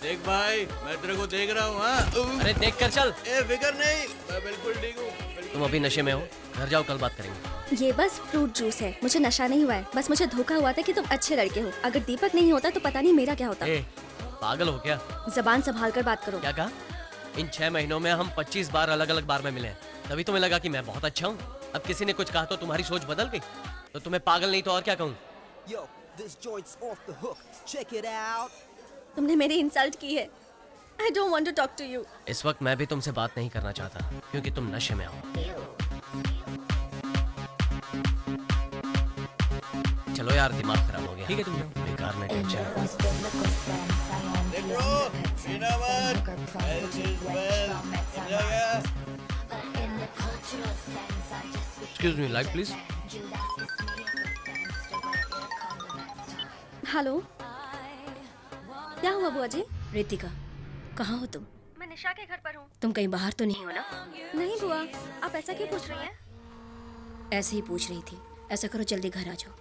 देख भाई, मैं तेरे को देख रहा हूँ। हाँ, अरे देख कर चल। फिक्र नहीं, मैं बिल्कुल ठीक हूँ। तुम अभी नशे में हो, घर जाओ, कल बात करेंगे। ये बस फ्रूट जूस है, मुझे नशा नहीं हुआ है। बस मुझे धोखा हुआ था कि तुम अच्छे लड़के हो। अगर दीपक नहीं होता तो पता नहीं मेरा क्या होता। पागल हो क्या? जबान संभाल कर बात करो। क्या कहा? इन 6 महीनों में हम 25 बार अलग अलग बार में मिले हैं, तभी तुम्हें लगा कि मैं बहुत अच्छा हूँ। अब किसी ने कुछ कहा तो तुम्हारी सोच बदल गई? तो तुम्हें पागल नहीं तो और क्या कहूँ? तुमने मेरी इंसल्ट की है। I don't want to talk to you. इस वक्त मैं भी तुमसे बात नहीं करना चाहता क्योंकि तुम नशे में हो। चलो यार, दिमाग खराब हो गया। ठीक है, तुम जाओ। बेकार में tension. Excuse me, light please. Hello, क्या हुआ बुआ जी? रितिका, कहाँ हो तुम? मैं निशा के घर पर हूँ। तुम कहीं बाहर तो नहीं हो ना? नहीं बुआ, आप ऐसा क्यों पूछ रही हैं? ऐसे ही पूछ रही थी। ऐसा करो, जल्दी घर आ जाओ।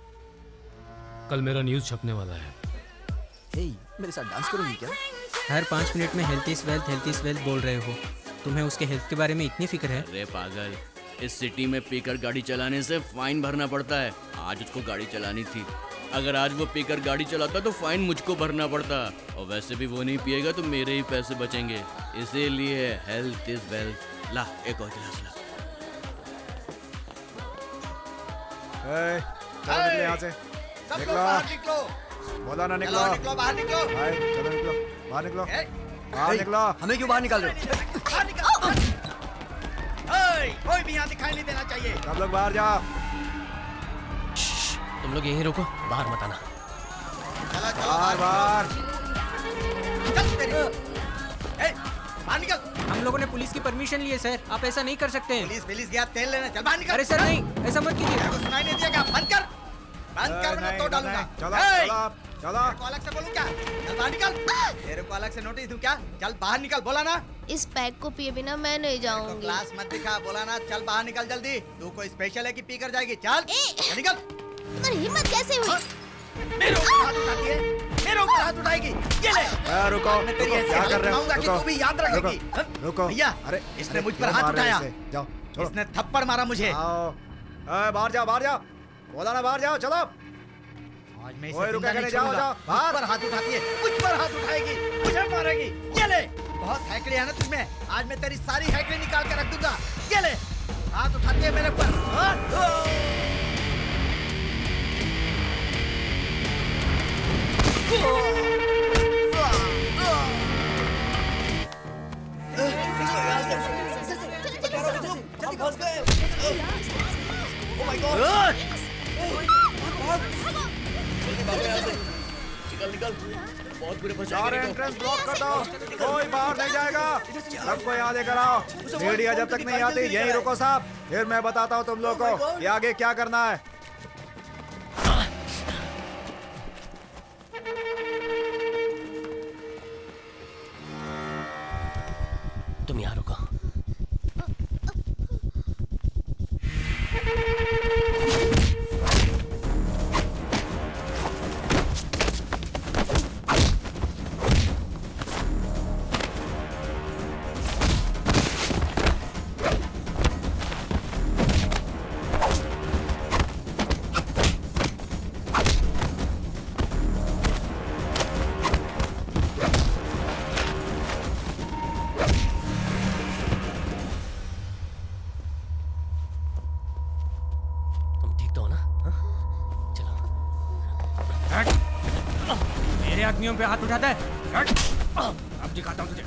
कल मेरा न्यूज़ छपने वाला है। हे, मेरे साथ डांस करोगी क्या? हर 5 मिनट में हेल्थ इज वेल्थ बोल रहे हो। तुम्हें उसके हेल्थ के बारे में इतनी फिक्र है? अरे पागल, इस सिटी में पीकर गाड़ी चलाने से फाइन भरना पड़ता है। आज उसको गाड़ी चलानी थी। अगर आज वो पीकर गाड़ी चलाता तो फाइन मुझको भरना पड़ता, और वैसे भी वो नहीं पिएगा तो मेरे ही पैसे बचेंगे। इसीलिए हेल्थ इज वेल्थ। ला, एक और गिलास ला। चलो निकलो यहाँ से। निकलो। बोला ना निकलो। निकलो, बाहर निकलो। चलो निकलो, बाहर निकलो। बाहर निकलो। हमें क्यों बाहर निकाल रहे हो? बाहर निकलो। कोई भी यहाँ दिखाई नहीं देना चाहिए। सब लोग बाहर जाओ। तुम लोग यहीं रुको, बाहर मत आना। बाहर। बाहर निकल। हम लोगों ने पुलिस की परमिशन ली है सर, आप ऐसा नहीं कर सकते हैं। पुलिस गया तेल लेने। चल बाहर निकल। अरे सर नहीं, ऐसा मत कीजिए। तेरे को सुनाई नहीं दिया? बंद कर वरना तो डालूंगा। चलो। तेरे को अलग से बोलूं क्या? चल बाहर निकल। तेरे को अलग से नोटिस दूं क्या? चल बाहर निकल, बोला ना। इस पैक को पिए बिना मैं नहीं तो जाऊंगी। क्लास मत दिखा, बोला ना। चल बाहर निकल जल्दी। तू कोई स्पेशल है कि पी कर जाएगी? चल निकल। तुम्हारी हिम्मत कैसे हुई? मेरे ऊपर हाथ उठाती है। मेरे ऊपर हाथ उठाएगी। ये ले। रुको, मैं तेरी रुको, ऐसी क्या कर हालत रहे हो? बनाऊंगा कि रुको, तू भी याद रखेगी। रुको। भैया, अरे इसने मुझ पर क्यों हाथ मार रहे हो उठाया। इसे? जाओ, छोड़ो। इसने थप्पड़ मारा मुझे। आओ। बाहर जाओ, बाहर जाओ। बोला ना बाहर जाओ, चलो। आज मैं ओए, इसे रुका जिंदा नहीं करे, जाओ, छोड़ूंगा। जाओ, मुझ बाहर। पर हाथ उठाती है, मुझ पर हाथ उठाएगी, मुझे मारेगी। ये ले। बहुत हैकड़ी है ना तुझमें। आज मैं तेरी सारी हैकड़ी निकाल के रख दूंगा। ये ले। हाथ उठाती है मेरे ऊपर। सारे एंट्रेंस ब्लॉक कर दो, कोई बाहर नहीं जाएगा। सबको यहाँ लेकर आओ। मीडिया जब तक नहीं आती यहीं रुको साहब, फिर मैं बताता हूँ तुम लोगों को कि आगे क्या करना है। तुम यहाँ रुको। तुम ठीक तो हो ना? हाँ? चलो। मेरे आदमियों पे हाथ उठाता है। अब दिखाता हूँ तुझे।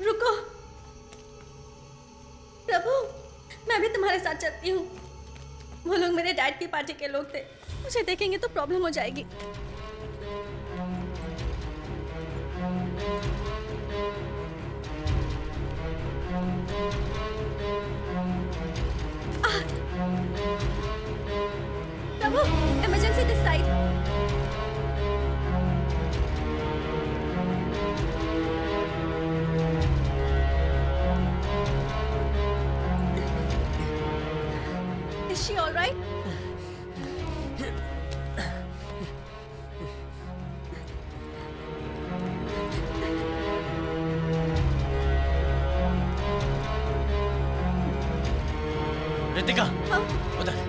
रुको प्रभु, मैं भी तुम्हारे साथ चलती हूँ। वो लोग मेरे डैड की पार्टी के लोग थे, मुझे देखेंगे तो प्रॉब्लम हो जाएगी। Prabhu, emergency this side. Is she all right? Ritika, हाँ? उधर।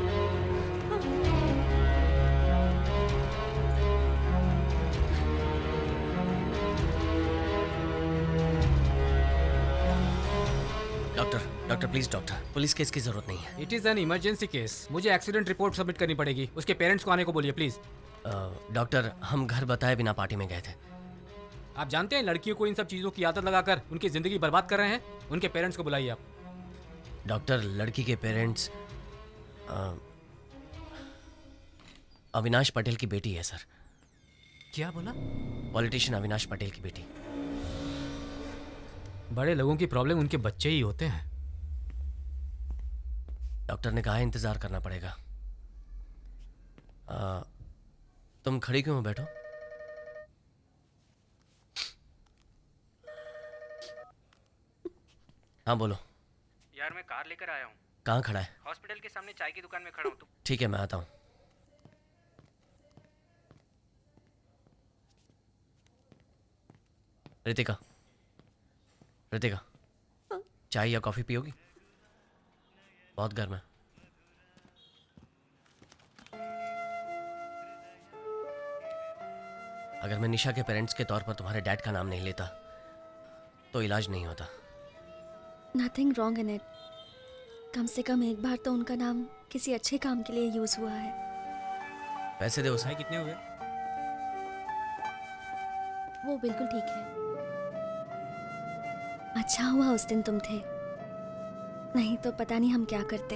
Doctor please doctor, police case की जरूरत नहीं है। It is an emergency case. मुझे एक्सीडेंट रिपोर्ट सबमिट करनी पड़ेगी। उसके पेरेंट्स को आने को बोलिए प्लीज। डॉक्टर, हम घर बताए बिना पार्टी में गए थे। आप जानते हैं लड़कियों को इन सब चीज़ों की आदत लगाकर उनकी ज़िंदगी बर्बाद कर रहे हैं। उनके पेरेंट्स को बुलाइए आप। डॉक्टर, लड़की के पेरेंट्स अविनाश पटेल की बेटी है सर। क्या बोला? पॉलिटिशियन अविनाश पटेल की बेटी। बड़े लोगों की प्रॉब्लम उनके बच्चे ही होते हैं। डॉक्टर ने कहा इंतजार करना पड़ेगा। तुम खड़ी क्यों हो? बैठो। हाँ बोलो। यार मैं कार लेकर आया हूँ। कहाँ खड़ा है? हॉस्पिटल के सामने चाय की दुकान में खड़ा हूँ। तू ठीक है, मैं आता हूँ। रितिका, रितिका, चाय या कॉफी पियोगी? बहुत गर्म है। अगर मैं निशा के पेरेंट्स के तौर पर तुम्हारे डैड का नाम नहीं लेता तो इलाज नहीं होता। Nothing wrong in it. कम से कम एक बार तो उनका नाम किसी अच्छे काम के लिए यूज हुआ है। पैसे दे उसे। कितने हुए? वो बिल्कुल ठीक है। अच्छा हुआ उस दिन तुम थे, नहीं तो पता नहीं हम क्या करते।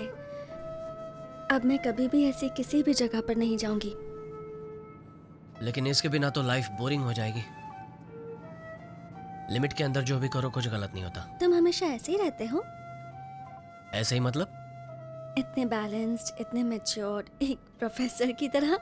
अब मैं कभी भी ऐसी किसी भी जगह पर नहीं जाऊंगी। लेकिन इसके बिना तो लाइफ बोरिंग हो जाएगी। लिमिट के अंदर जो भी करो कुछ गलत नहीं होता। तुम हमेशा ऐसे ही रहते हो? ऐसे ही मतलब? इतने बैलेंस्ड, इतने मैच्योर्ड, एक प्रोफेसर की तरह।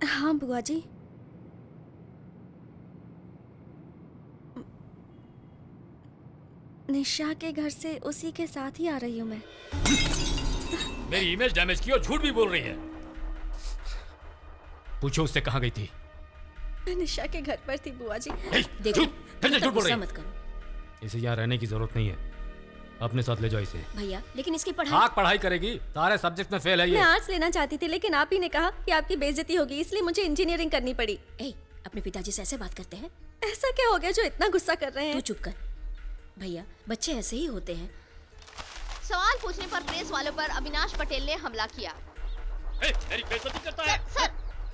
हाँ बुआ जी। निशा के घर से उसी के साथ ही आ रही हूँ मैं। मेरी इमेज डैमेज की और झूठ भी बोल रही है। पूछो उससे कहाँ गई थी। मैं निशा के घर पर थी बुआ जी। देखो, फिर से झूठ बोल रही है। मत करो। इसे यहाँ रहने की जरूरत नहीं है, अपने साथ ले जाओ इसे। भैया लेकिन इसकी पढ़ाई। हाँ पढ़ाई करेगी, सारे सब्जेक्ट में फेल है ये। मैं आर्ट्स लेना चाहती थी लेकिन आप ही ने कहा कि आपकी बेइज्जती होगी, इसलिए मुझे इंजीनियरिंग करनी पड़ी। अपने पिताजी से ऐसे बात करते हैं? ऐसा क्या हो गया जो इतना गुस्सा कर रहे हैं? तू चुप कर। भैया बच्चे ऐसे ही होते हैं। सवाल पूछने पर प्रेस वालों पर अविनाश पटेल ने हमला किया। मेरी बेइज्जती करता है।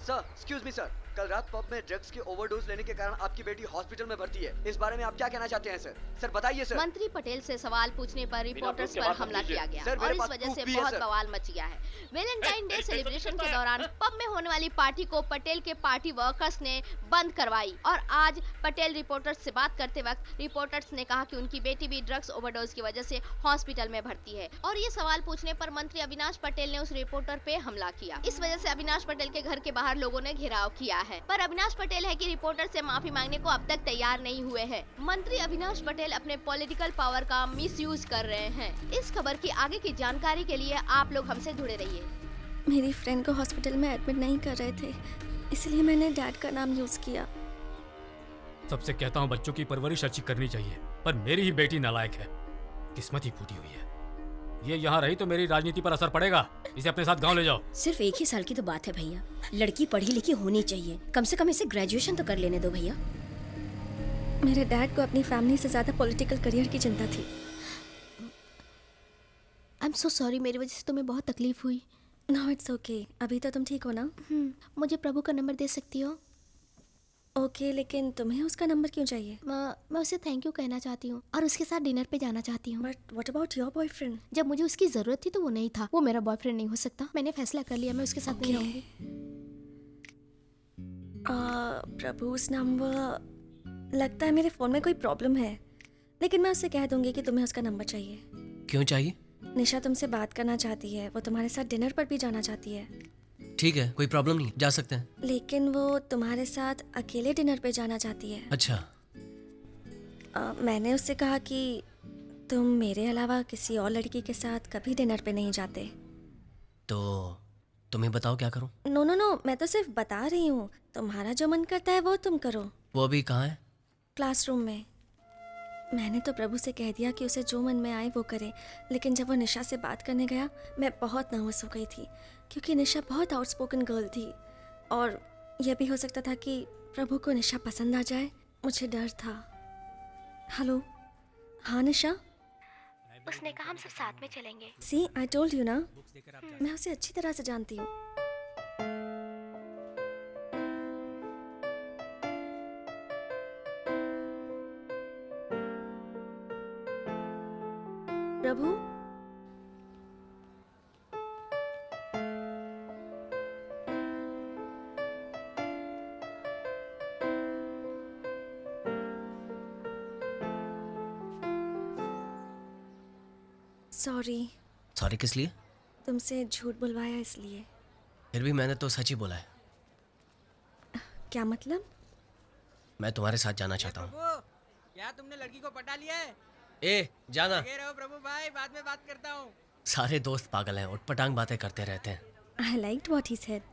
सर एक्सक्यूज मी सर, कल रात पब में ड्रग्स की ओवरडोज लेने के कारण आपकी बेटी हॉस्पिटल में भर्ती है। इस बारे में आप क्या कहना चाहते हैं सर? सर बताइए सर। मंत्री पटेल से सवाल पूछने पर रिपोर्टर्स पर हमला किया गया सर, और इस वजह से बहुत बवाल मच गया है। वैलेंटाइन डे सेलिब्रेशन के दौरान पब में होने वाली पार्टी को पटेल के पार्टी वर्कर्स ने बंद करवाई और आज पटेल रिपोर्टर्स से बात करते वक्त रिपोर्टर्स ने कहा कि उनकी बेटी भी ड्रग्स ओवरडोज की वजह से हॉस्पिटल में भर्ती है और ये सवाल पूछने पर मंत्री अविनाश पटेल ने उस रिपोर्टर पे हमला किया। इस वजह से अविनाश पटेल के घर के बाहर लोगों ने घेराव किया है, पर अविनाश पटेल है कि रिपोर्टर से माफी मांगने को अब तक तैयार नहीं हुए हैं। मंत्री अविनाश पटेल अपने पॉलिटिकल पावर का मिसयूज कर रहे हैं। इस खबर की आगे की जानकारी के लिए आप लोग हमसे जुड़े रहिए। मेरी फ्रेंड को हॉस्पिटल में एडमिट नहीं कर रहे थे, इसलिए मैंने डैड का नाम यूज किया। सबसे कहता हूँ बच्चों की परवरिश अच्छी करनी चाहिए, पर मेरी ही बेटी नालायक है, किस्मत ही फूटी हुई है। ये यहाँ रही तो मेरी राजनीति पर असर पड़ेगा। इसे अपने साथ गांव ले जाओ। सिर्फ एक ही साल की तो बात है भैया, लड़की पढ़ी लिखी होनी चाहिए, कम से कम इसे ग्रेजुएशन तो कर लेने दो भैया। मेरे डैड को अपनी फैमिली से ज्यादा पॉलिटिकल करियर की चिंता थी। आई एम सो सॉरी, मेरी वजह से तुम्हें बहुत तकलीफ हुई। नो इट्स ओके, अभी तो तुम ठीक हो ना? मुझे प्रभु का नंबर दे सकती हो? ओके, लेकिन तुम्हें उसका नंबर क्यों चाहिए? मैं उसे थैंक यू कहना चाहती हूँ और उसके साथ डिनर पे जाना चाहती हूँ। But what about your boyfriend? जब मुझे उसकी जरूरत थी तो वो नहीं था। वो मेरा बॉयफ्रेंड नहीं हो सकता। मैंने फैसला कर लिया, मैं उसके साथ नहीं रहूंगी। प्रभु उस नंबर, लगता है मेरे फ़ोन में कोई प्रॉब्लम है, लेकिन मैं उससे कह दूंगी कि तुम्हें उसका नंबर चाहिए। क्यों चाहिए? निशा तुमसे बात करना चाहती है, वो तुम्हारे साथ डिनर पर भी जाना चाहती है। ठीक है, कोई प्रॉब्लम नहीं, जा सकते हैं। लेकिन वो तुम्हारे साथ अकेले डिनर पे जाना चाहती है। अच्छा। मैंने उससे कहा कि तुम मेरे अलावा किसी और लड़की के साथ कभी डिनर पे नहीं जाते। तो तुम्हें बताओ क्या करूं? नो नो नो, मैं तो सिर्फ बता रही हूँ, तुम्हारा जो मन करता है वो तुम करो। वो अभी कहाँ है? क्लासरूम में। मैंने तो प्रभु से कह दिया कि उसे जो मन में आए वो करे, लेकिन जब वो निशा से बात करने गया मैं बहुत नर्वस हो गई थी, क्योंकि निशा बहुत आउटस्पोकन गर्ल थी और यह भी हो सकता था कि प्रभु को निशा पसंद आ जाए। मुझे डर था। हेलो, हाँ निशा? उसने कहा हम सब साथ में चलेंगे। सी आई टोल्ड यू ना, मैं उसे अच्छी तरह से जानती हूँ। प्रभु, सॉरी। सॉरी किस लिए? तुमसे झूठ बुलवाया इसलिए। फिर भी मैंने तो सच ही बोला है। क्या मतलब? मैं तुम्हारे साथ जाना चाहता हूँ। क्या तुमने लड़की को पटा लिया है? ए जाना। लगे रहो प्रभु भाई, बाद में बात करता हूँ। सारे दोस्त पागल हैं, उठपटांग बातें करते रहते हैं। I liked what he said.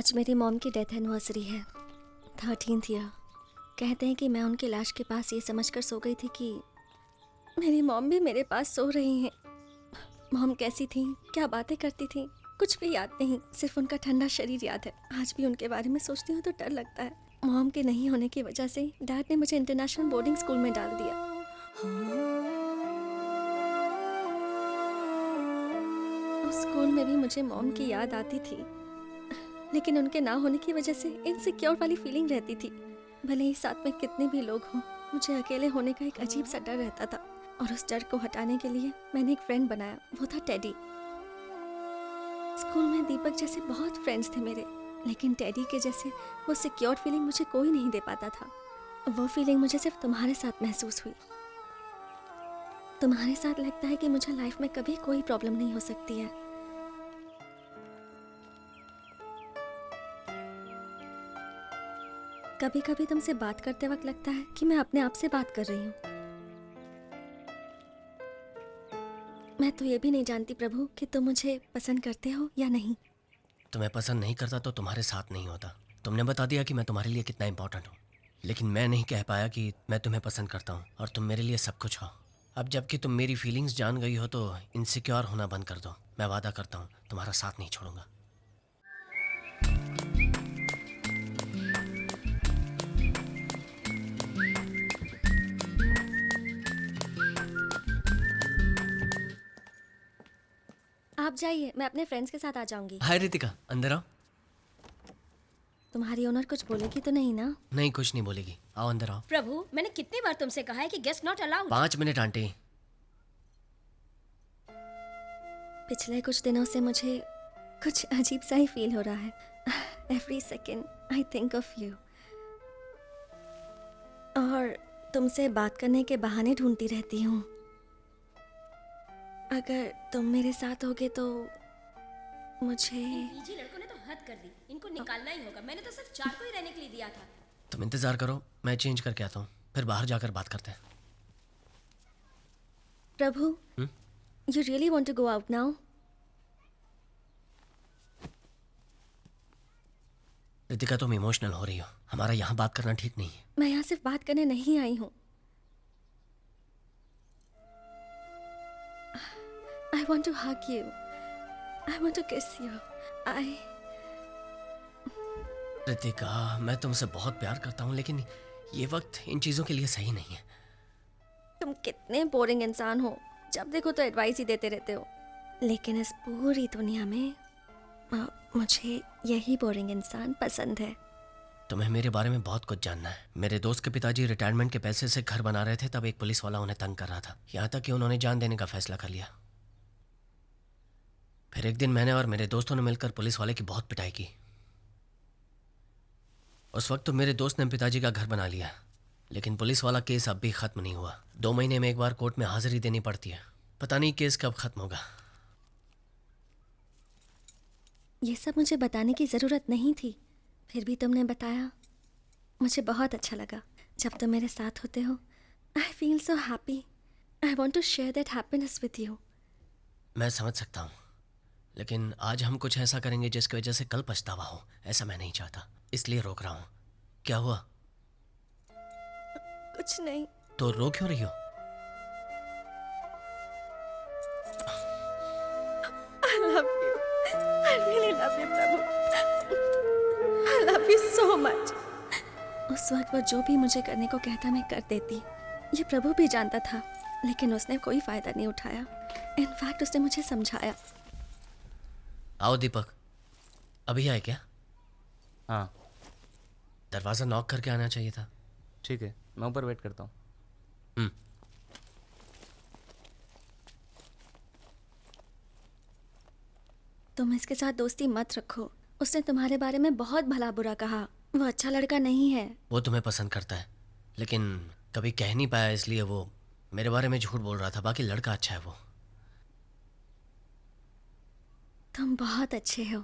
आज मेरी मॉम की डेथ एनिवर्सरी है, 13th ईयर। कहते हैं कि मैं उनकी लाश के पास ये समझकर सो गई थी कि मेरी मॉम भी मेरे पास सो रही हैं। मॉम कैसी थी, क्या बातें करती थी, कुछ भी याद नहीं, सिर्फ उनका ठंडा शरीर याद है। आज भी उनके बारे में सोचती हूँ तो डर लगता है। मॉम के नहीं होने की वजह से डैड ने मुझे इंटरनेशनल बोर्डिंग स्कूल में डाल दिया। उस स्कूल में भी मुझे मॉम की याद आती थी, लेकिन उनके ना होने की वजह से इनसिक्योर वाली फीलिंग रहती थी। भले ही साथ में कितने भी लोग हों, मुझे अकेले होने का एक अजीब सा डर रहता था। और उस डर को हटाने के लिए मैंने एक फ्रेंड बनाया, वो था टेडी। स्कूल में दीपक जैसे बहुत फ्रेंड्स थे मेरे, लेकिन टेडी के जैसे वो सिक्योर फीलिंग मुझे कोई नहीं दे पाता था। वो फीलिंग मुझे सिर्फ तुम्हारे साथ महसूस हुई। तुम्हारे साथ लगता है कि मुझे लाइफ में कभी कोई प्रॉब्लम नहीं हो सकती है। कभी कभी तुमसे बात करते वक्त लगता है कि मैं अपने आप से बात कर रही हूँ। मैं तो ये भी नहीं जानती प्रभु कि तुम मुझे पसंद करते हो या नहीं। तुम्हें पसंद नहीं करता तो तुम्हारे साथ नहीं होता। तुमने बता दिया कि मैं तुम्हारे लिए कितना इंपॉर्टेंट हूँ, लेकिन मैं नहीं कह पाया कि मैं तुम्हें पसंद करता हूँ और तुम मेरे लिए सब कुछ हो। अब जबकि तुम मेरी फीलिंग्स जान गई हो तो इनसिक्योर होना बंद कर दो। मैं वादा करता हूँ तुम्हारा साथ नहीं छोड़ूंगा। आप जाइए, मैं अपने फ्रेंड्स के साथ आ जाऊंगी। हाय रितिका, अंदर आओ। तुम्हारी ओनर कुछ बोलेगी तो नहीं ना? नहीं, कुछ नहीं बोलेगी। आओ अंदर आओ। प्रभु, मैंने कितनी बार तुमसे कहा है कि guest not allowed. 5 minute aunty. पिछले कुछ दिनों से मुझे कुछ अजीब सा ही फील हो रहा है। Every second I think of you, और तुमसे बात करने के बहाने ढूंढती रहती हूँ। अगर तुम मेरे साथ होगे तो मुझे। पीजी लड़कों ने तो हद कर दी, इनको निकालना ही होगा। मैंने तो सिर्फ 4 को ही रहने के लिए दिया था। तुम इंतजार करो, मैं चेंज करके आता हूँ, फिर बाहर जाकर बात करते हैं। Prabhu, you really want to go out now? Ritika, तुम इमोशनल हो रही हो। हमारा यहाँ बात करना ठीक नहीं है। मैं यहाँ सिर्फ बात करने नहीं आई हूँ। I want to hug you. I want to kiss you. Ritika, मैं तुमसे बहुत प्यार करता हूँ, लेकिन ये वक्त इन चीज़ों के लिए सही नहीं है। तुम कितने बोरिंग इंसान हो, जब देखो तो एडवाइस ही देते रहते हो। लेकिन इस पूरी दुनिया में मुझे यही बोरिंग इंसान पसंद है। तुम्हें मेरे बारे में बहुत कुछ जानना है। मेरे दोस्त के पिताजी रिटायरमेंट के पैसे से घर बना रहे थे, तब एक पुलिस वाला उन्हें तंग कर रहा था, यहाँ तक कि उन्होंने जान देने का फैसला कर लिया। फिर एक दिन मैंने और मेरे दोस्तों ने मिलकर पुलिस वाले की बहुत पिटाई की। उस वक्त तो मेरे दोस्त ने पिताजी का घर बना लिया, लेकिन पुलिस वाला केस अब भी खत्म नहीं हुआ। 2 महीने में एक बार कोर्ट में हाजिरी देनी पड़ती है। पता नहीं केस कब खत्म होगा। ये सब मुझे बताने की ज़रूरत नहीं थी, फिर भी तुमने बताया। मुझे बहुत अच्छा लगा। जब तुम मेरे साथ होते हो, I feel so happy. I want to share that happiness with you. मैं समझ सकता हूँ, लेकिन आज हम कुछ ऐसा करेंगे जिसकी वजह से कल पछतावा हो। ऐसा मैं नहीं चाहता, इसलिए रोक रहा हूँ। क्या हुआ? कुछ नहीं। तो रो क्यों रही हो? I love you. I really love you, Prabhu. I love you so much. उस वक्त वो जो भी मुझे करने को कहता मैं कर देती। ये प्रभु भी जानता था, लेकिन उसने कोई फायदा नहीं उठाया। इनफैक्ट उसने मुझे समझाया। आओ दीपक, अभी आए क्या? हाँ। दरवाज़ा नॉक करके आना चाहिए था। ठीक है, मैं ऊपर वेट करता हूँ। तुम इसके साथ दोस्ती मत रखो। उसने तुम्हारे बारे में बहुत भला बुरा कहा। वो अच्छा लड़का नहीं है। वो तुम्हें पसंद करता है, लेकिन कभी कह नहीं पाया, इसलिए वो मेरे बारे में झूठ बोल रहा था। बाकी लड़का अच्छा है वो। तुम बहुत अच्छे हो।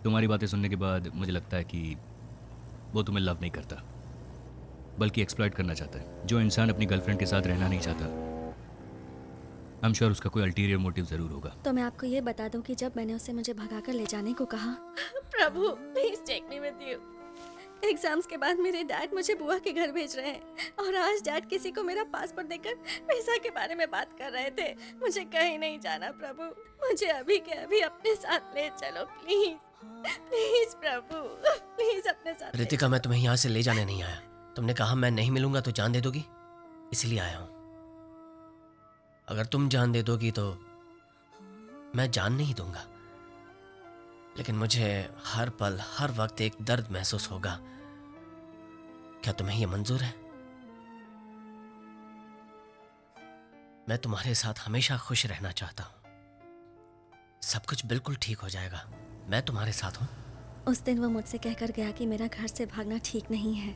तुम्हारी बातें सुनने के बाद मुझे लगता है कि वो तुम्हें लव नहीं करता, बल्कि एक्सप्लॉइट करना चाहता है। जो इंसान अपनी गर्लफ्रेंड के साथ रहना नहीं चाहता, आई एम श्योर उसका कोई अल्टीरियर मोटिव जरूर होगा। तो मैं आपको ये बता दूं कि जब मैंने उसे मुझे भगाकर ले जाने को कहा, Prabhu please take me with you. Exams के बाद मेरे डैड मुझे बुआ के घर भेज रहे हैं और आज डैड किसी को मेरा पासपोर्ट देकर वीजा के बारे में बात कर रहे थे। मुझे कहीं नहीं जाना प्रभु, मुझे अभी के अभी अपने साथ ले चलो प्लीज, प्लीज प्रभु, प्लीज अपने साथ। रितिका, मैं तुम्हें यहाँ से ले जाने नहीं आया। तुमने कहा मैं नहीं मिलूंगा तो जान दे दोगी, इसलिए आया हूँ। अगर तुम जान दे दोगी तो मैं जान नहीं दूंगा, लेकिन मुझे हर पल हर वक्त एक दर्द महसूस होगा। क्या तुम्हें यह मंजूर है? मैं तुम्हारे साथ हमेशा खुश रहना चाहता हूं। सब कुछ बिल्कुल ठीक हो जाएगा, मैं तुम्हारे साथ हूं। उस दिन वो मुझसे कहकर गया कि मेरा घर से भागना ठीक नहीं है।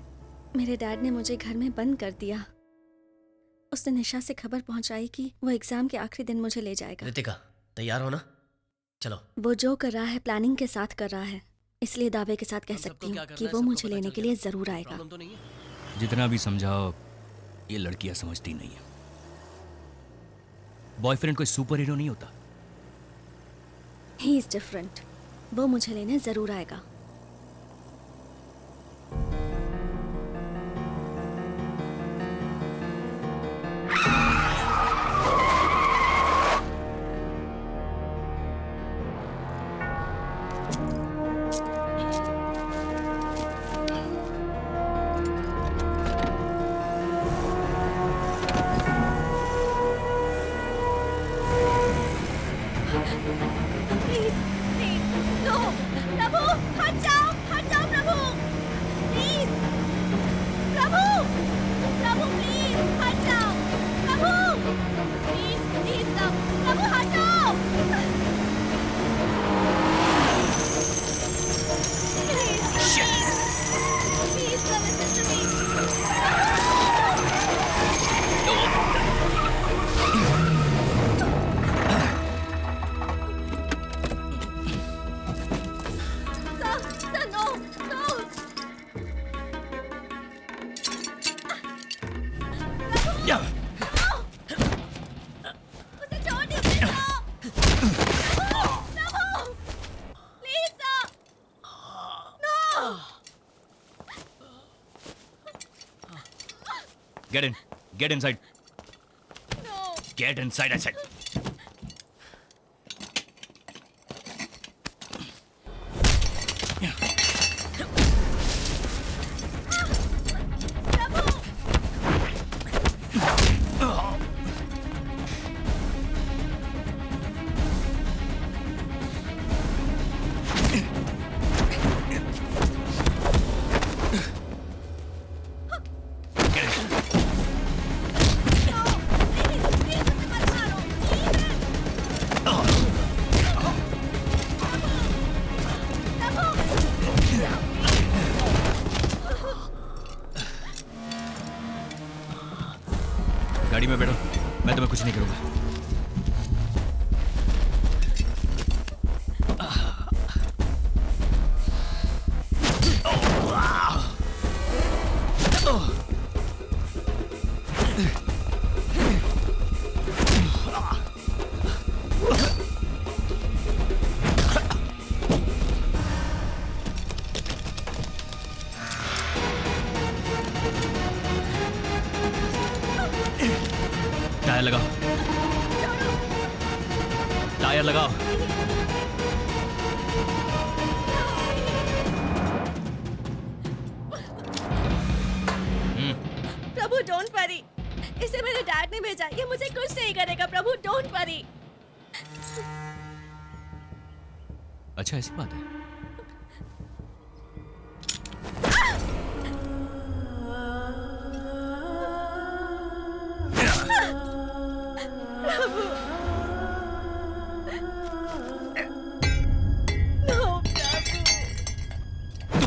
मेरे डैड ने मुझे घर में बंद कर दिया। उसने निशा से खबर पहुंचाई कि वो एग्जाम के आखिरी दिन मुझे ले जाएगा। रितिका, तैयार हो ना? चलो। वो जो कर रहा है प्लानिंग के साथ कर रहा है, इसलिए दावे के साथ कह सकती हूँ कि वो मुझे लेने के लिए जरूर आएगा। जितना भी समझाओ ये लड़कियां समझती नहीं है। बॉयफ्रेंड कोई सुपर हीरो नहीं होता। He is different. वो मुझे लेने जरूर आएगा। Get in. Get inside. No. Get inside, I said. गाड़ी में बैठो, मैं तुम्हें कुछ नहीं करूंगा। टायर लगाओ, टायर लगाओ। प्रभु डोंट वरी, इसे मेरे डैड ने भेजा, ये मुझे कुछ नहीं करेगा। प्रभु डोंट वरी। अच्छा ऐसी बात है।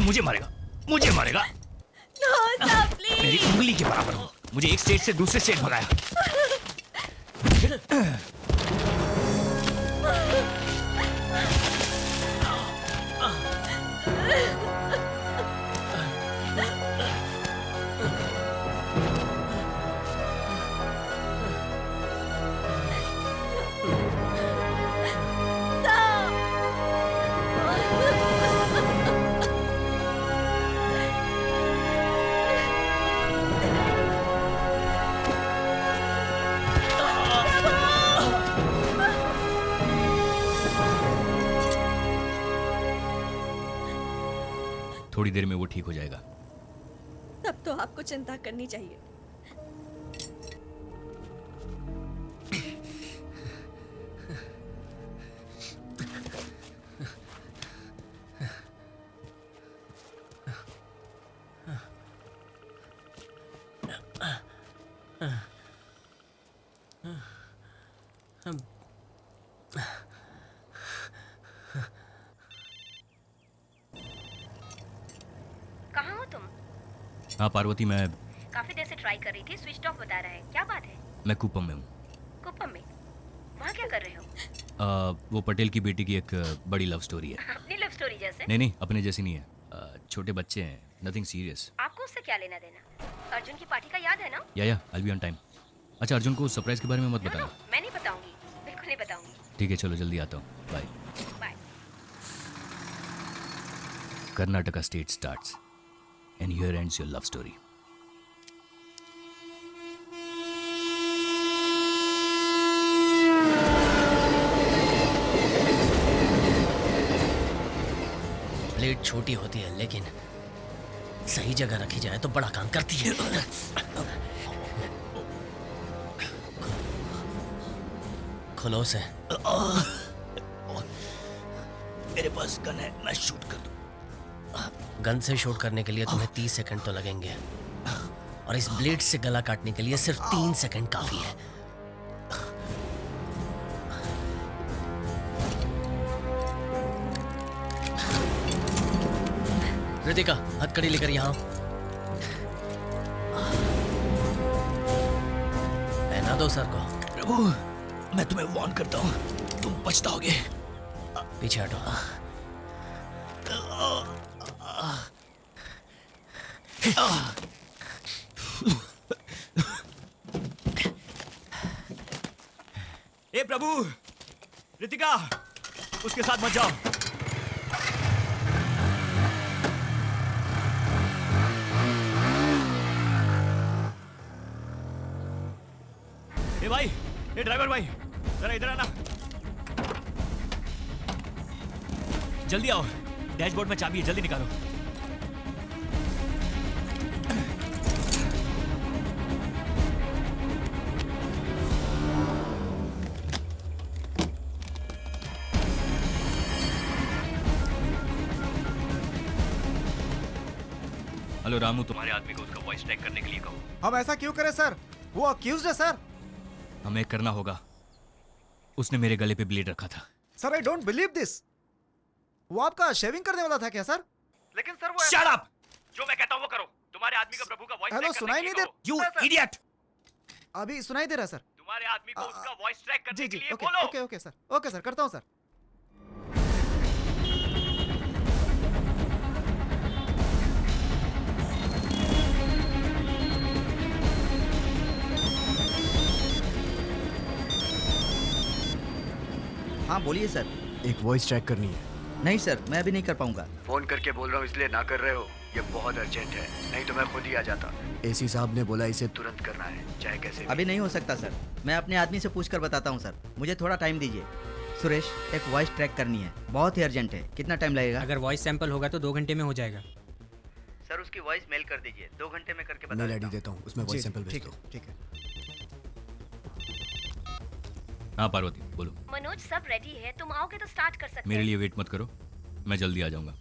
मुझे मारेगा, मुझे मारेगा। No, sir, please. मेरी उंगली के बराबर हो। मुझे एक स्टेट से दूसरे स्टेट भगाया। थोड़ी देर में वो ठीक हो जाएगा। तब तो आपको चिंता करनी चाहिए। कहाँ हो तुम? हाँ पार्वती, मैं काफी देर से ट्राई कर रही थी, स्विच ऑफ बता रहा है। क्या बात है? मैं कुप्पम में हूँ। कुप्पम में? वहाँ क्या कर रहे हो? वो पटेल की बेटी की एक बड़ी लव स्टोरी है। अपनी लव स्टोरी जैसे? नहीं, अपने जैसी नहीं है। छोटे बच्चे हैं, नथिंग सीरियस। आपको उससे क्या लेना देना? अर्जुन की पार्टी का याद है ना? या आई बी ऑन टाइम। अच्छा, अर्जुन को सरप्राइज के बारे में मत बताना। मैं नहीं बताऊंगी, बिल्कुल नहीं बताऊंगी। ठीक है, चलो जल्दी आता हूँ। Bye. Bye. Karnataka state starts and here ends your love story. Blade छोटी होती है लेकिन सही जगह रखी जाए तो बड़ा काम करती है। खुलो से। मेरे पास गन है, मैं शूट कर दूं। गन से शूट करने के लिए तुम्हें 30 सेकंड तो लगेंगे और इस ब्लेड से गला काटने के लिए सिर्फ 3 सेकंड काफी है। रितिका, हथकड़ी लेकर यहाँ पहना दो सर को। प्रभु, मैं तुम्हें वार्न करता हूँ, तुम पछताओगे। पीछे हटो। ए प्रभु, रितिका, उसके साथ मत जाओ। ए भाई, ए ड्राइवर भाई, जरा इधर आना। जल्दी आओ, डैशबोर्ड में चाबी है, जल्दी निकालो। हेलो रामू, तुम्हारे आदमी को उसका वॉइस ट्रैक करने के लिए कहो। हम ऐसा क्यों करें सर? वो अक्यूज्ड है सर। हमें करना होगा। उसने मेरे गले पे ब्लेड रखा था। Sir I don't believe this. वो आपका शेविंग करने वाला था क्या सर? लेकिन सर वो शट अप! जो मैं कहता हूं वो करो। तुम्हारे आदमी का प्रभु का वॉइस हेलो, ट्रैक सुनाई करने नहीं के दे? लिए कहो। You idiot! अभी सुनाई दे रहा है सर। तुम्हारे आदमी को उसका वॉइस ट्रैक करने के लिए ओके बोलो। Okay okay sir, okay sir, करता हूँ सर। हाँ बोलिए सर। एक वॉइस ट्रैक करनी है। नहीं सर, मैं अभी नहीं कर पाऊंगा। फोन करके बोल रहा हूँ इसलिए ना कर रहे हो? ये बहुत अर्जेंट है, नहीं तो मैं खुद ही आ जाता। एसी साहब ने बोला इसे तुरंत करना है, चाहे कैसे भी। अभी नहीं हो सकता सर, मैं अपने आदमी से पूछ कर बताता हूँ सर। मुझे थोड़ा टाइम दीजिए। सुरेश, एक वॉइस ट्रैक करनी है, बहुत ही अर्जेंट है। कितना टाइम लगेगा? अगर वॉइस सैंपल होगा तो 2 घंटे में हो जाएगा। सर उसकी वॉइस मेल कर दीजिए, 2 घंटे में करके बता मेल आईडी देता हूँ, उसमें वॉइस सैंपल भेज दो। ठीक है। हाँ पार्वती, बोलो। मनोज, सब रेडी है, तुम आओगे तो स्टार्ट कर सकते मेरे हैं। लिए वेट मत करो, मैं जल्दी आ जाऊंगा।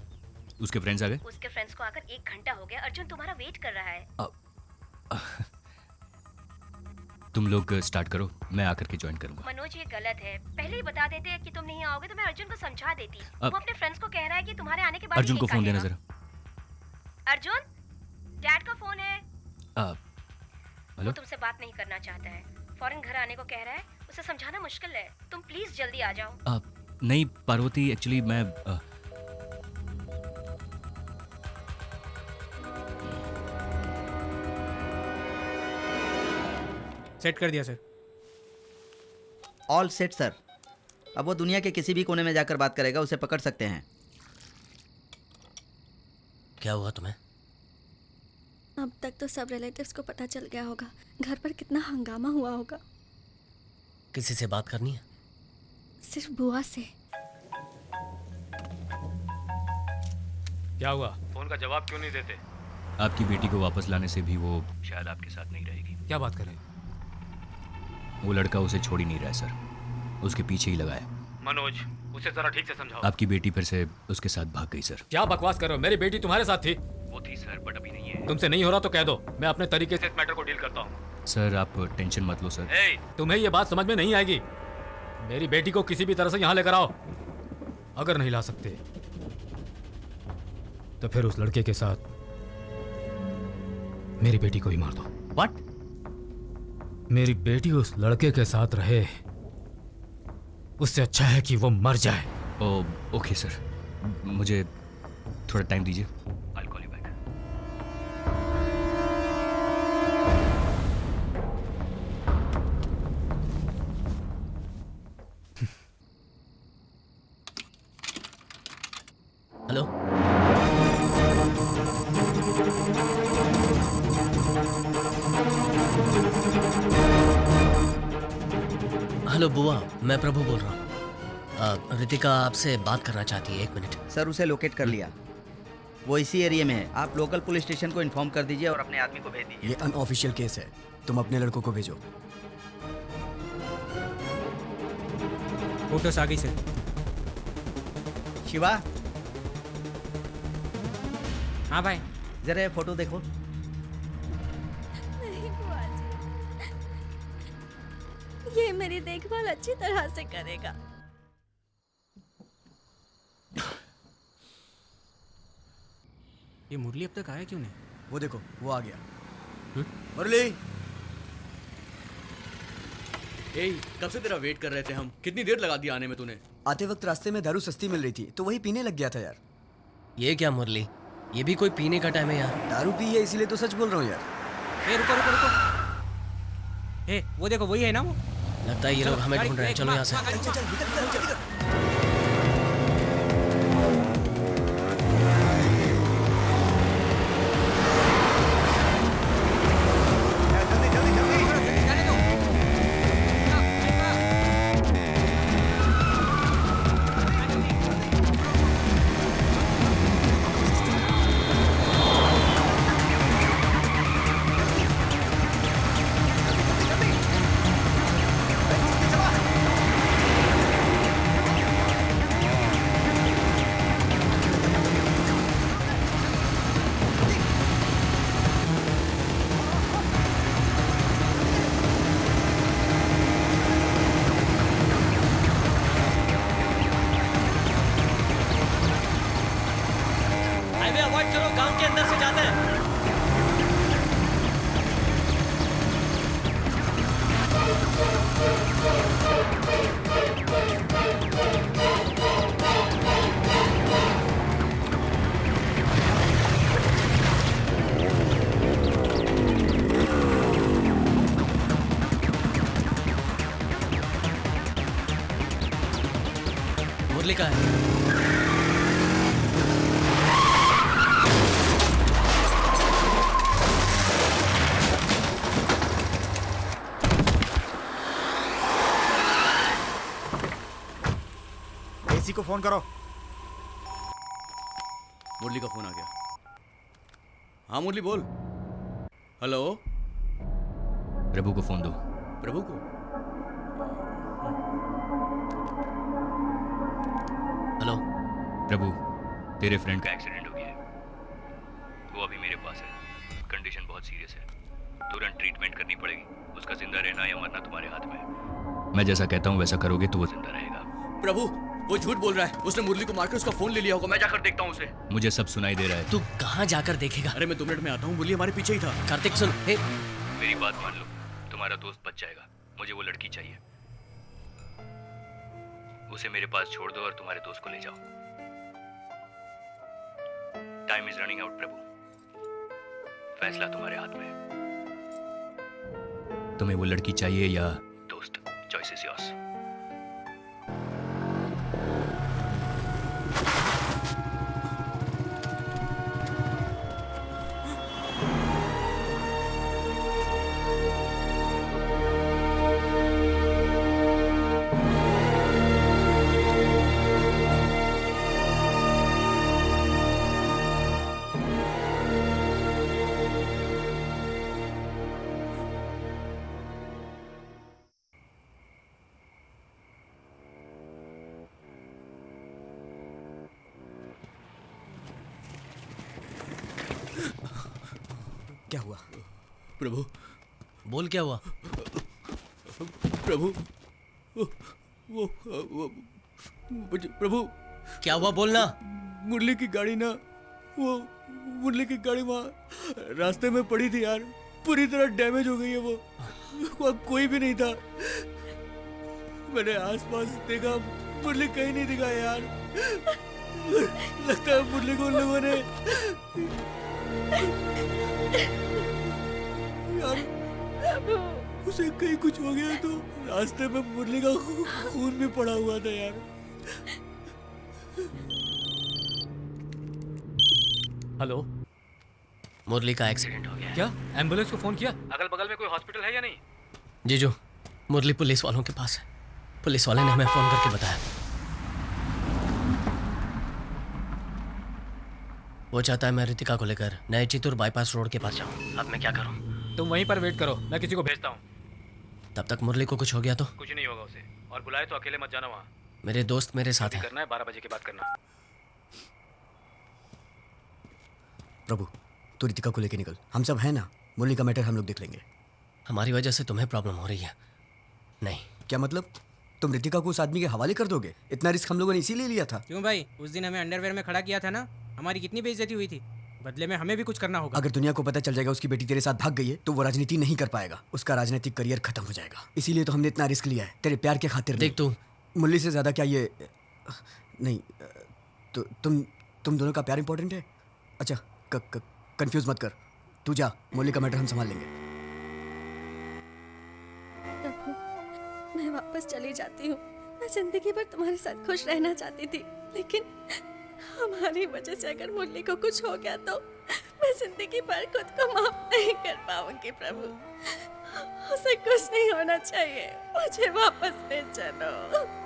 उसके फ्रेंड्स आ गए? उसके फ्रेंड्स को आकर 1 घंटा हो गया। अर्जुन तुम्हारा वेट कर रहा है। तुम लोग स्टार्ट करो, मैं आकर के ज्वाइन करूंगा। मनोज, ये गलत है। पहले ही बता देते कि तुम नहीं आओगे तो मैं अर्जुन को समझा देती। वो अपने फ्रेंड्स को कह रहा है कि तुम्हारे आने के बाद अर्जुन को केक फोन देना काटेगा। जरा। अर्जुन, डैड का फोन है। हेलो? वो तुमसे बात नहीं करना चाहता है, फौरन घर आने को कह रहा है। उसे समझाना मुश्किल है, तुम प्लीज जल्दी आ जाओ। नहीं पार्वती, एक्चुअली मैं सेट कर दिया सर। All set sir. अब वो दुनिया के किसी भी कोने में जाकर बात करेगा, उसे पकड़ सकते हैं। क्या हुआ तुम्हें? अब तक तो सब रिलेटिव्स को पता चल गया होगा। घर पर कितना हंगामा हुआ होगा। किसी से बात करनी है? सिर्फ बुआ से। क्या हुआ? फोन का जवाब क्यों नहीं देते? आपकी बेटी को वापस लाने से भी वो शायद आपके साथ नहीं रहेगी। क्या बात करें? वो लड़का उसे छोड़ ही नहीं रहा है सर, उसके पीछे ही लगा है। मनोज, उसे जरा ठीक से समझाओ। आपकी बेटी फिर से उसके साथ भाग गई सर। क्या बकवास कर रहे हो? मेरी बेटी तुम्हारे साथ थी। वो थी सर, बट अभी नहीं है। तुमसे नहीं हो रहा तो कह दो, मैं अपने तरीके से इस मैटर को डील करता हूँ। सर आप टेंशन मत लो सर। तुम्हें ये बात समझ में नहीं आएगी। मेरी बेटी को किसी भी तरह से यहाँ लेकर आओ। अगर नहीं ला सकते तो फिर उस लड़के के साथ मेरी बेटी को ही मार दो। व्हाट? मेरी बेटी उस लड़के के साथ रहे, उससे अच्छा है कि वो मर जाए। ओके सर, मुझे थोड़ा टाइम दीजिए। I'll call you back. Hello, hello बुआ, मैं प्रभु बोल रहा हूँ। रितिका आपसे बात करना चाहती है, 1 मिनट। सर उसे लोकेट कर लिया, वो इसी एरिया में है। आप लोकल पुलिस स्टेशन को इन्फॉर्म कर दीजिए और अपने आदमी को भेज दीजिए। ये अनऑफिशियल केस है, तुम अपने लड़कों को भेजो। फोटोस आ गई सर। शिवा, हाँ भाई, जरा ये फोटो देखो। नहीं बुआ जी, ये मेरी देखभाल अच्छी तरह से करेगा। ये मुरली अब तक आया क्यों नहीं? वो देखो, वो आ गया। मुरली, कब से तेरा वेट कर रहे थे हम। कितनी देर लगा दी आने में तूने? आते वक्त रास्ते में दारू सस्ती मिल रही थी तो वही पीने लग गया था यार। ये क्या मुरली, ये भी कोई पीने का टाइम है यार? दारू पी है इसीलिए तो सच बोल रहा हूँ यार। ए रुको रुको रुको, ए वो देखो वही है ना वो। लगता है ये लोग हमें ढूंढ रहे हैं, चलो यहाँ से। हाईवे अवॉइड करो, गांव के अंदर से जाते हैं। मुरली का है। एसी को फोन करो। मुरली का फोन आ गया। हाँ मुरली बोल। हेलो, प्रभु को फोन दो। प्रभु को? हेलो प्रभु, तेरे फ्रेंड का एक्सीडेंट हो गया है। वो अभी मेरे पास है, कंडीशन बहुत सीरियस है, तुरंत ट्रीटमेंट करनी पड़ेगी। उसका जिंदा रहना या मरना तुम्हारे हाथ में है। मैं जैसा कहता हूँ वैसा करोगे तो वो जिंदा रहेगा। प्रभु, वो झूठ बोल रहा है। उसने मुरली को मारकर उसका फोन ले लिया होगा। मैं जाकर देखता हूँ उसे। मुझे सब सुनाई दे रहा है। तू कहाँ जाकर देखेगा? अरे मैं 2 मिनट में आता हूँ। मुरली हमारे पीछे ही था। कार्तिक सुन, हे मेरी बात मान लो, तुम्हारा दोस्त बच जाएगा। मुझे वो लड़की चाहिए, उसे मेरे पास छोड़ दो और तुम्हारे दोस्त को ले जाओ। टाइम इज रनिंग आउट प्रभु, फैसला तुम्हारे हाथ में है। तुम्हें वो लड़की चाहिए या दोस्त? Choice is yours. क्या हुआ? प्रभु, बोल क्या हुआ? प्रभु, वो प्रभु, क्या हुआ बोलना? मुरली की गाड़ी ना, वो मुरली की गाड़ी वहाँ रास्ते में पड़ी थी यार, पूरी तरह डैमेज हो गई है वो। वहाँ कोई भी नहीं था। मैंने आसपास देखा, मुरली कहीं नहीं दिखा यार। लगता है मुरली को उन लोगों ने यार, उसे कहीं कुछ हो गया तो रास्ते में मुरली का खून भी पड़ा हुआ था यार। हेलो, मुरली का एक्सीडेंट हो गया। क्या एम्बुलेंस को फोन किया? अगल बगल में कोई हॉस्पिटल है या नहीं? जीजू, मुरली पुलिस वालों के पास है। पुलिस वाले ने हमें फोन करके बताया। वो चाहता है मैं रितिका को लेकर नए चितूर बाईपास रोड के पास जाऊं। अब मैं क्या करूं? तुम वहीं पर वेट करो, मैं किसी को भेजता हूँ। तब तक मुरली को कुछ हो गया तो? कुछ नहीं होगा उसे, और बुलाए तो अकेले मत जाना वहाँ। मेरे दोस्त मेरे साथ हैं। करना है 12 बजे के बाद करना। प्रभु, तू रितिका को लेके निकल, हम सब हैं ना। मुरली का मैटर हम लोग देख लेंगे। हमारी वजह से तुम्हें प्रॉब्लम हो रही है? नहीं। क्या मतलब? तुम रितिका को उस आदमी के हवाले कर दोगे? इतना रिस्क हम लोगों ने इसीलिए लिया था। क्यों भाई, उस दिन हमें अंडरवेयर में खड़ा किया था ना, हमारी कितनी बेइज्जती हुई थी। बदले में हमें भी कुछ करना होगा। अगर दुनिया को पता चल जाएगा उसकी बेटी तेरे साथ भाग गई है तो वो राजनीति नहीं कर पाएगा, उसका राजनीतिक करियर खत्म हो जाएगा। इसीलिए तो हमने इतना रिस्क लिया है, तेरे प्यार के खातिर। देख तू, मुरली से ज्यादा क्या ये नहीं, तो तुम दोनों का प्यार इंपॉर्टेंट है। अच्छा, कंफ्यूज मत कर, तू जा, मुरली का मैटर हम संभाल लेंगे। प्रभु, मैं वापस चली जाती हूँ। मैं जिंदगी भर तुम्हारे साथ खुश रहना चाहती थी, लेकिन हमारी वजह से अगर मुरली को कुछ हो गया तो मैं जिंदगी भर खुद को माफ नहीं कर पाऊंगी। प्रभु, उसे कुछ नहीं होना चाहिए, मुझे वापस ले चलो।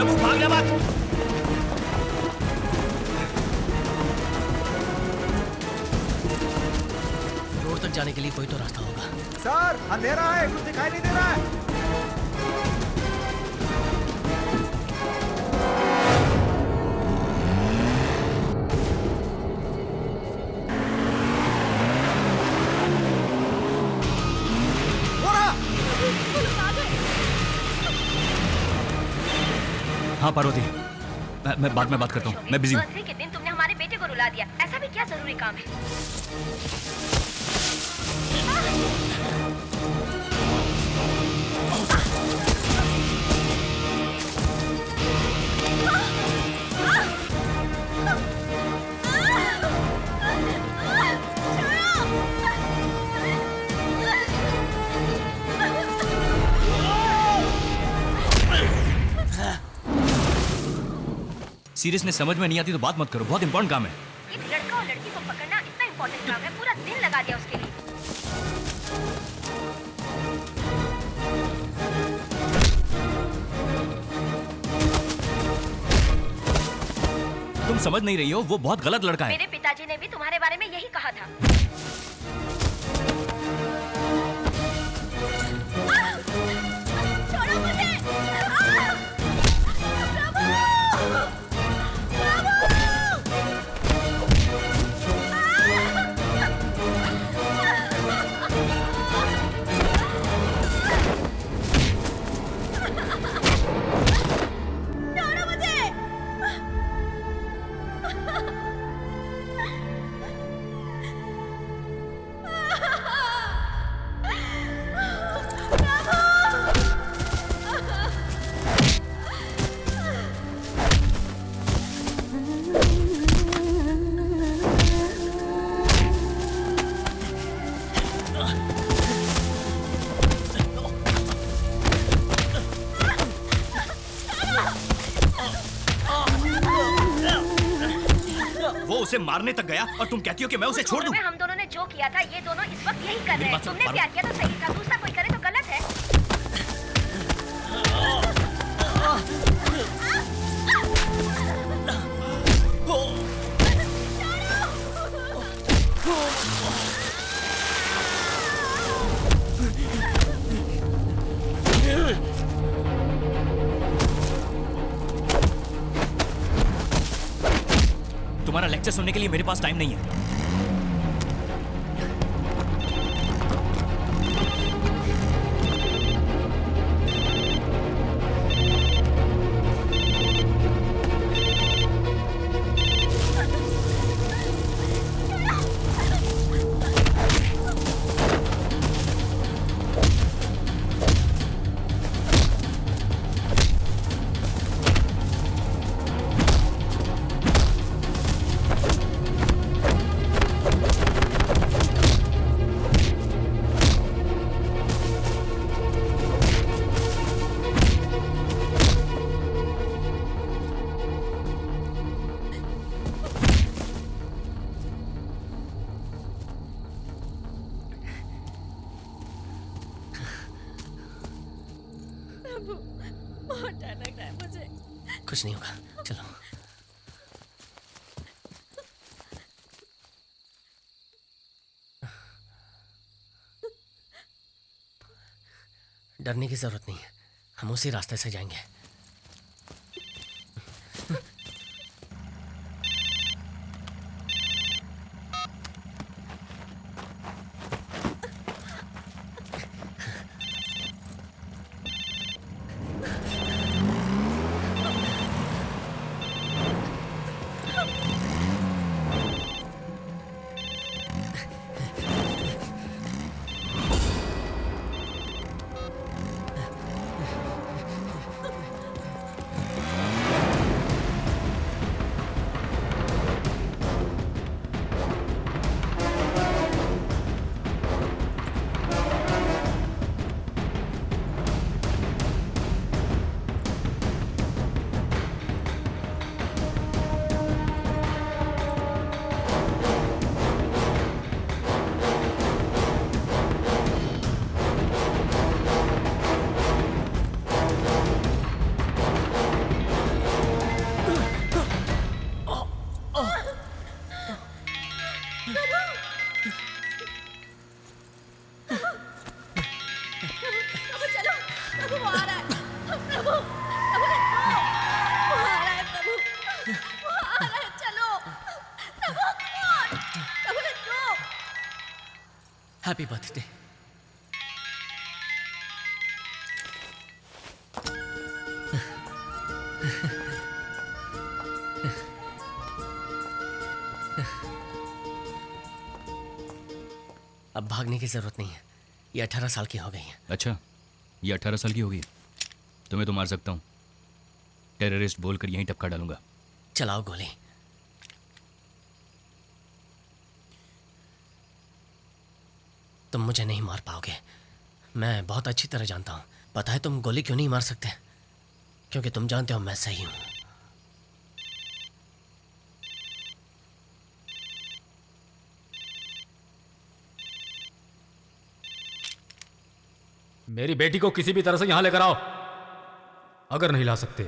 प्रभु भागना मत। रोड तक जाने के लिए कोई तो रास्ता होगा। सर अंधेरा है, कुछ दिखाई नहीं दे रहा है। हाँ पार्वती, मैं बाद में बात करता हूँ, मैं बिजी हूँ। बर्थडे के दिन तुमने हमारे बेटे को रुला दिया, ऐसा भी क्या जरूरी काम है? सीरियसनेस समझ में नहीं आती तो बात मत करो, बहुत इंपॉर्टेंट काम है। एक लड़का और लड़की को पकड़ना इतना इम्पोर्टेंट काम है, पूरा दिन लगा दिया उसके लिए। तुम समझ नहीं रही हो, वो बहुत गलत लड़का है। मेरे पिताजी ने भी तुम्हारे बारे में यही कहा था। छोड़ो मुझे! वो उसे मारने तक गया और तुम कहती हो कि मैं उसे छोड़ दूं? हम दोनों ने जो किया था, ये दोनों इस वक्त यही कर रहे हैं। तुमने प्यार किया तो सही था, दूसरा कोई करे तो गलत है। तुम्हारा लेक्चर सुनने के लिए मेरे पास टाइम नहीं है। बहुत डर लग रहा है मुझे। कुछ नहीं होगा, चलो। डरने की जरूरत नहीं है, हम उसी रास्ते से जाएंगे। Happy birthday. अब भागने की जरूरत नहीं है, ये 18 साल की हो गई है। अच्छा, ये 18 साल की होगी। तुम्हें तो मार सकता हूँ, टेररिस्ट बोलकर यहीं टपका डालूंगा। चलाओ गोली। तुम मुझे नहीं मार पाओगे, मैं बहुत अच्छी तरह जानता हूँ। पता है तुम गोली क्यों नहीं मार सकते? क्योंकि तुम जानते हो मैं सही हूँ। मेरी बेटी को किसी भी तरह से यहां लेकर आओ। अगर नहीं ला सकते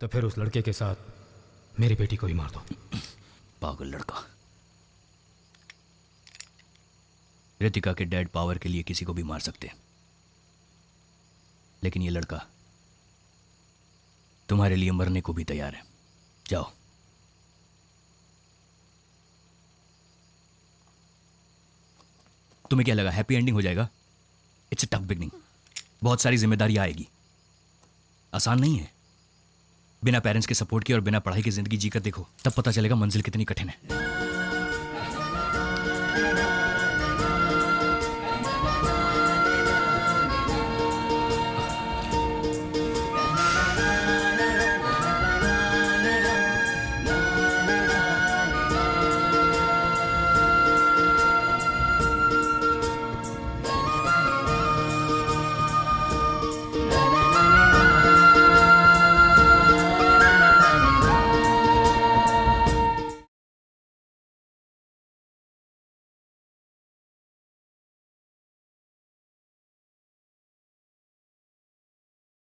तो फिर उस लड़के के साथ मेरी बेटी को ही मार दो। पागल लड़का। रितिका के डैड पावर के लिए किसी को भी मार सकते हैं, लेकिन ये लड़का तुम्हारे लिए मरने को भी तैयार है। जाओ। तुम्हें क्या लगा हैप्पी एंडिंग हो जाएगा? It's a tough beginning. बहुत सारी जिम्मेदारी आएगी, आसान नहीं है। बिना पेरेंट्स के सपोर्ट के और बिना पढ़ाई की जिंदगी जीकर देखो, तब पता चलेगा मंजिल कितनी कठिन है।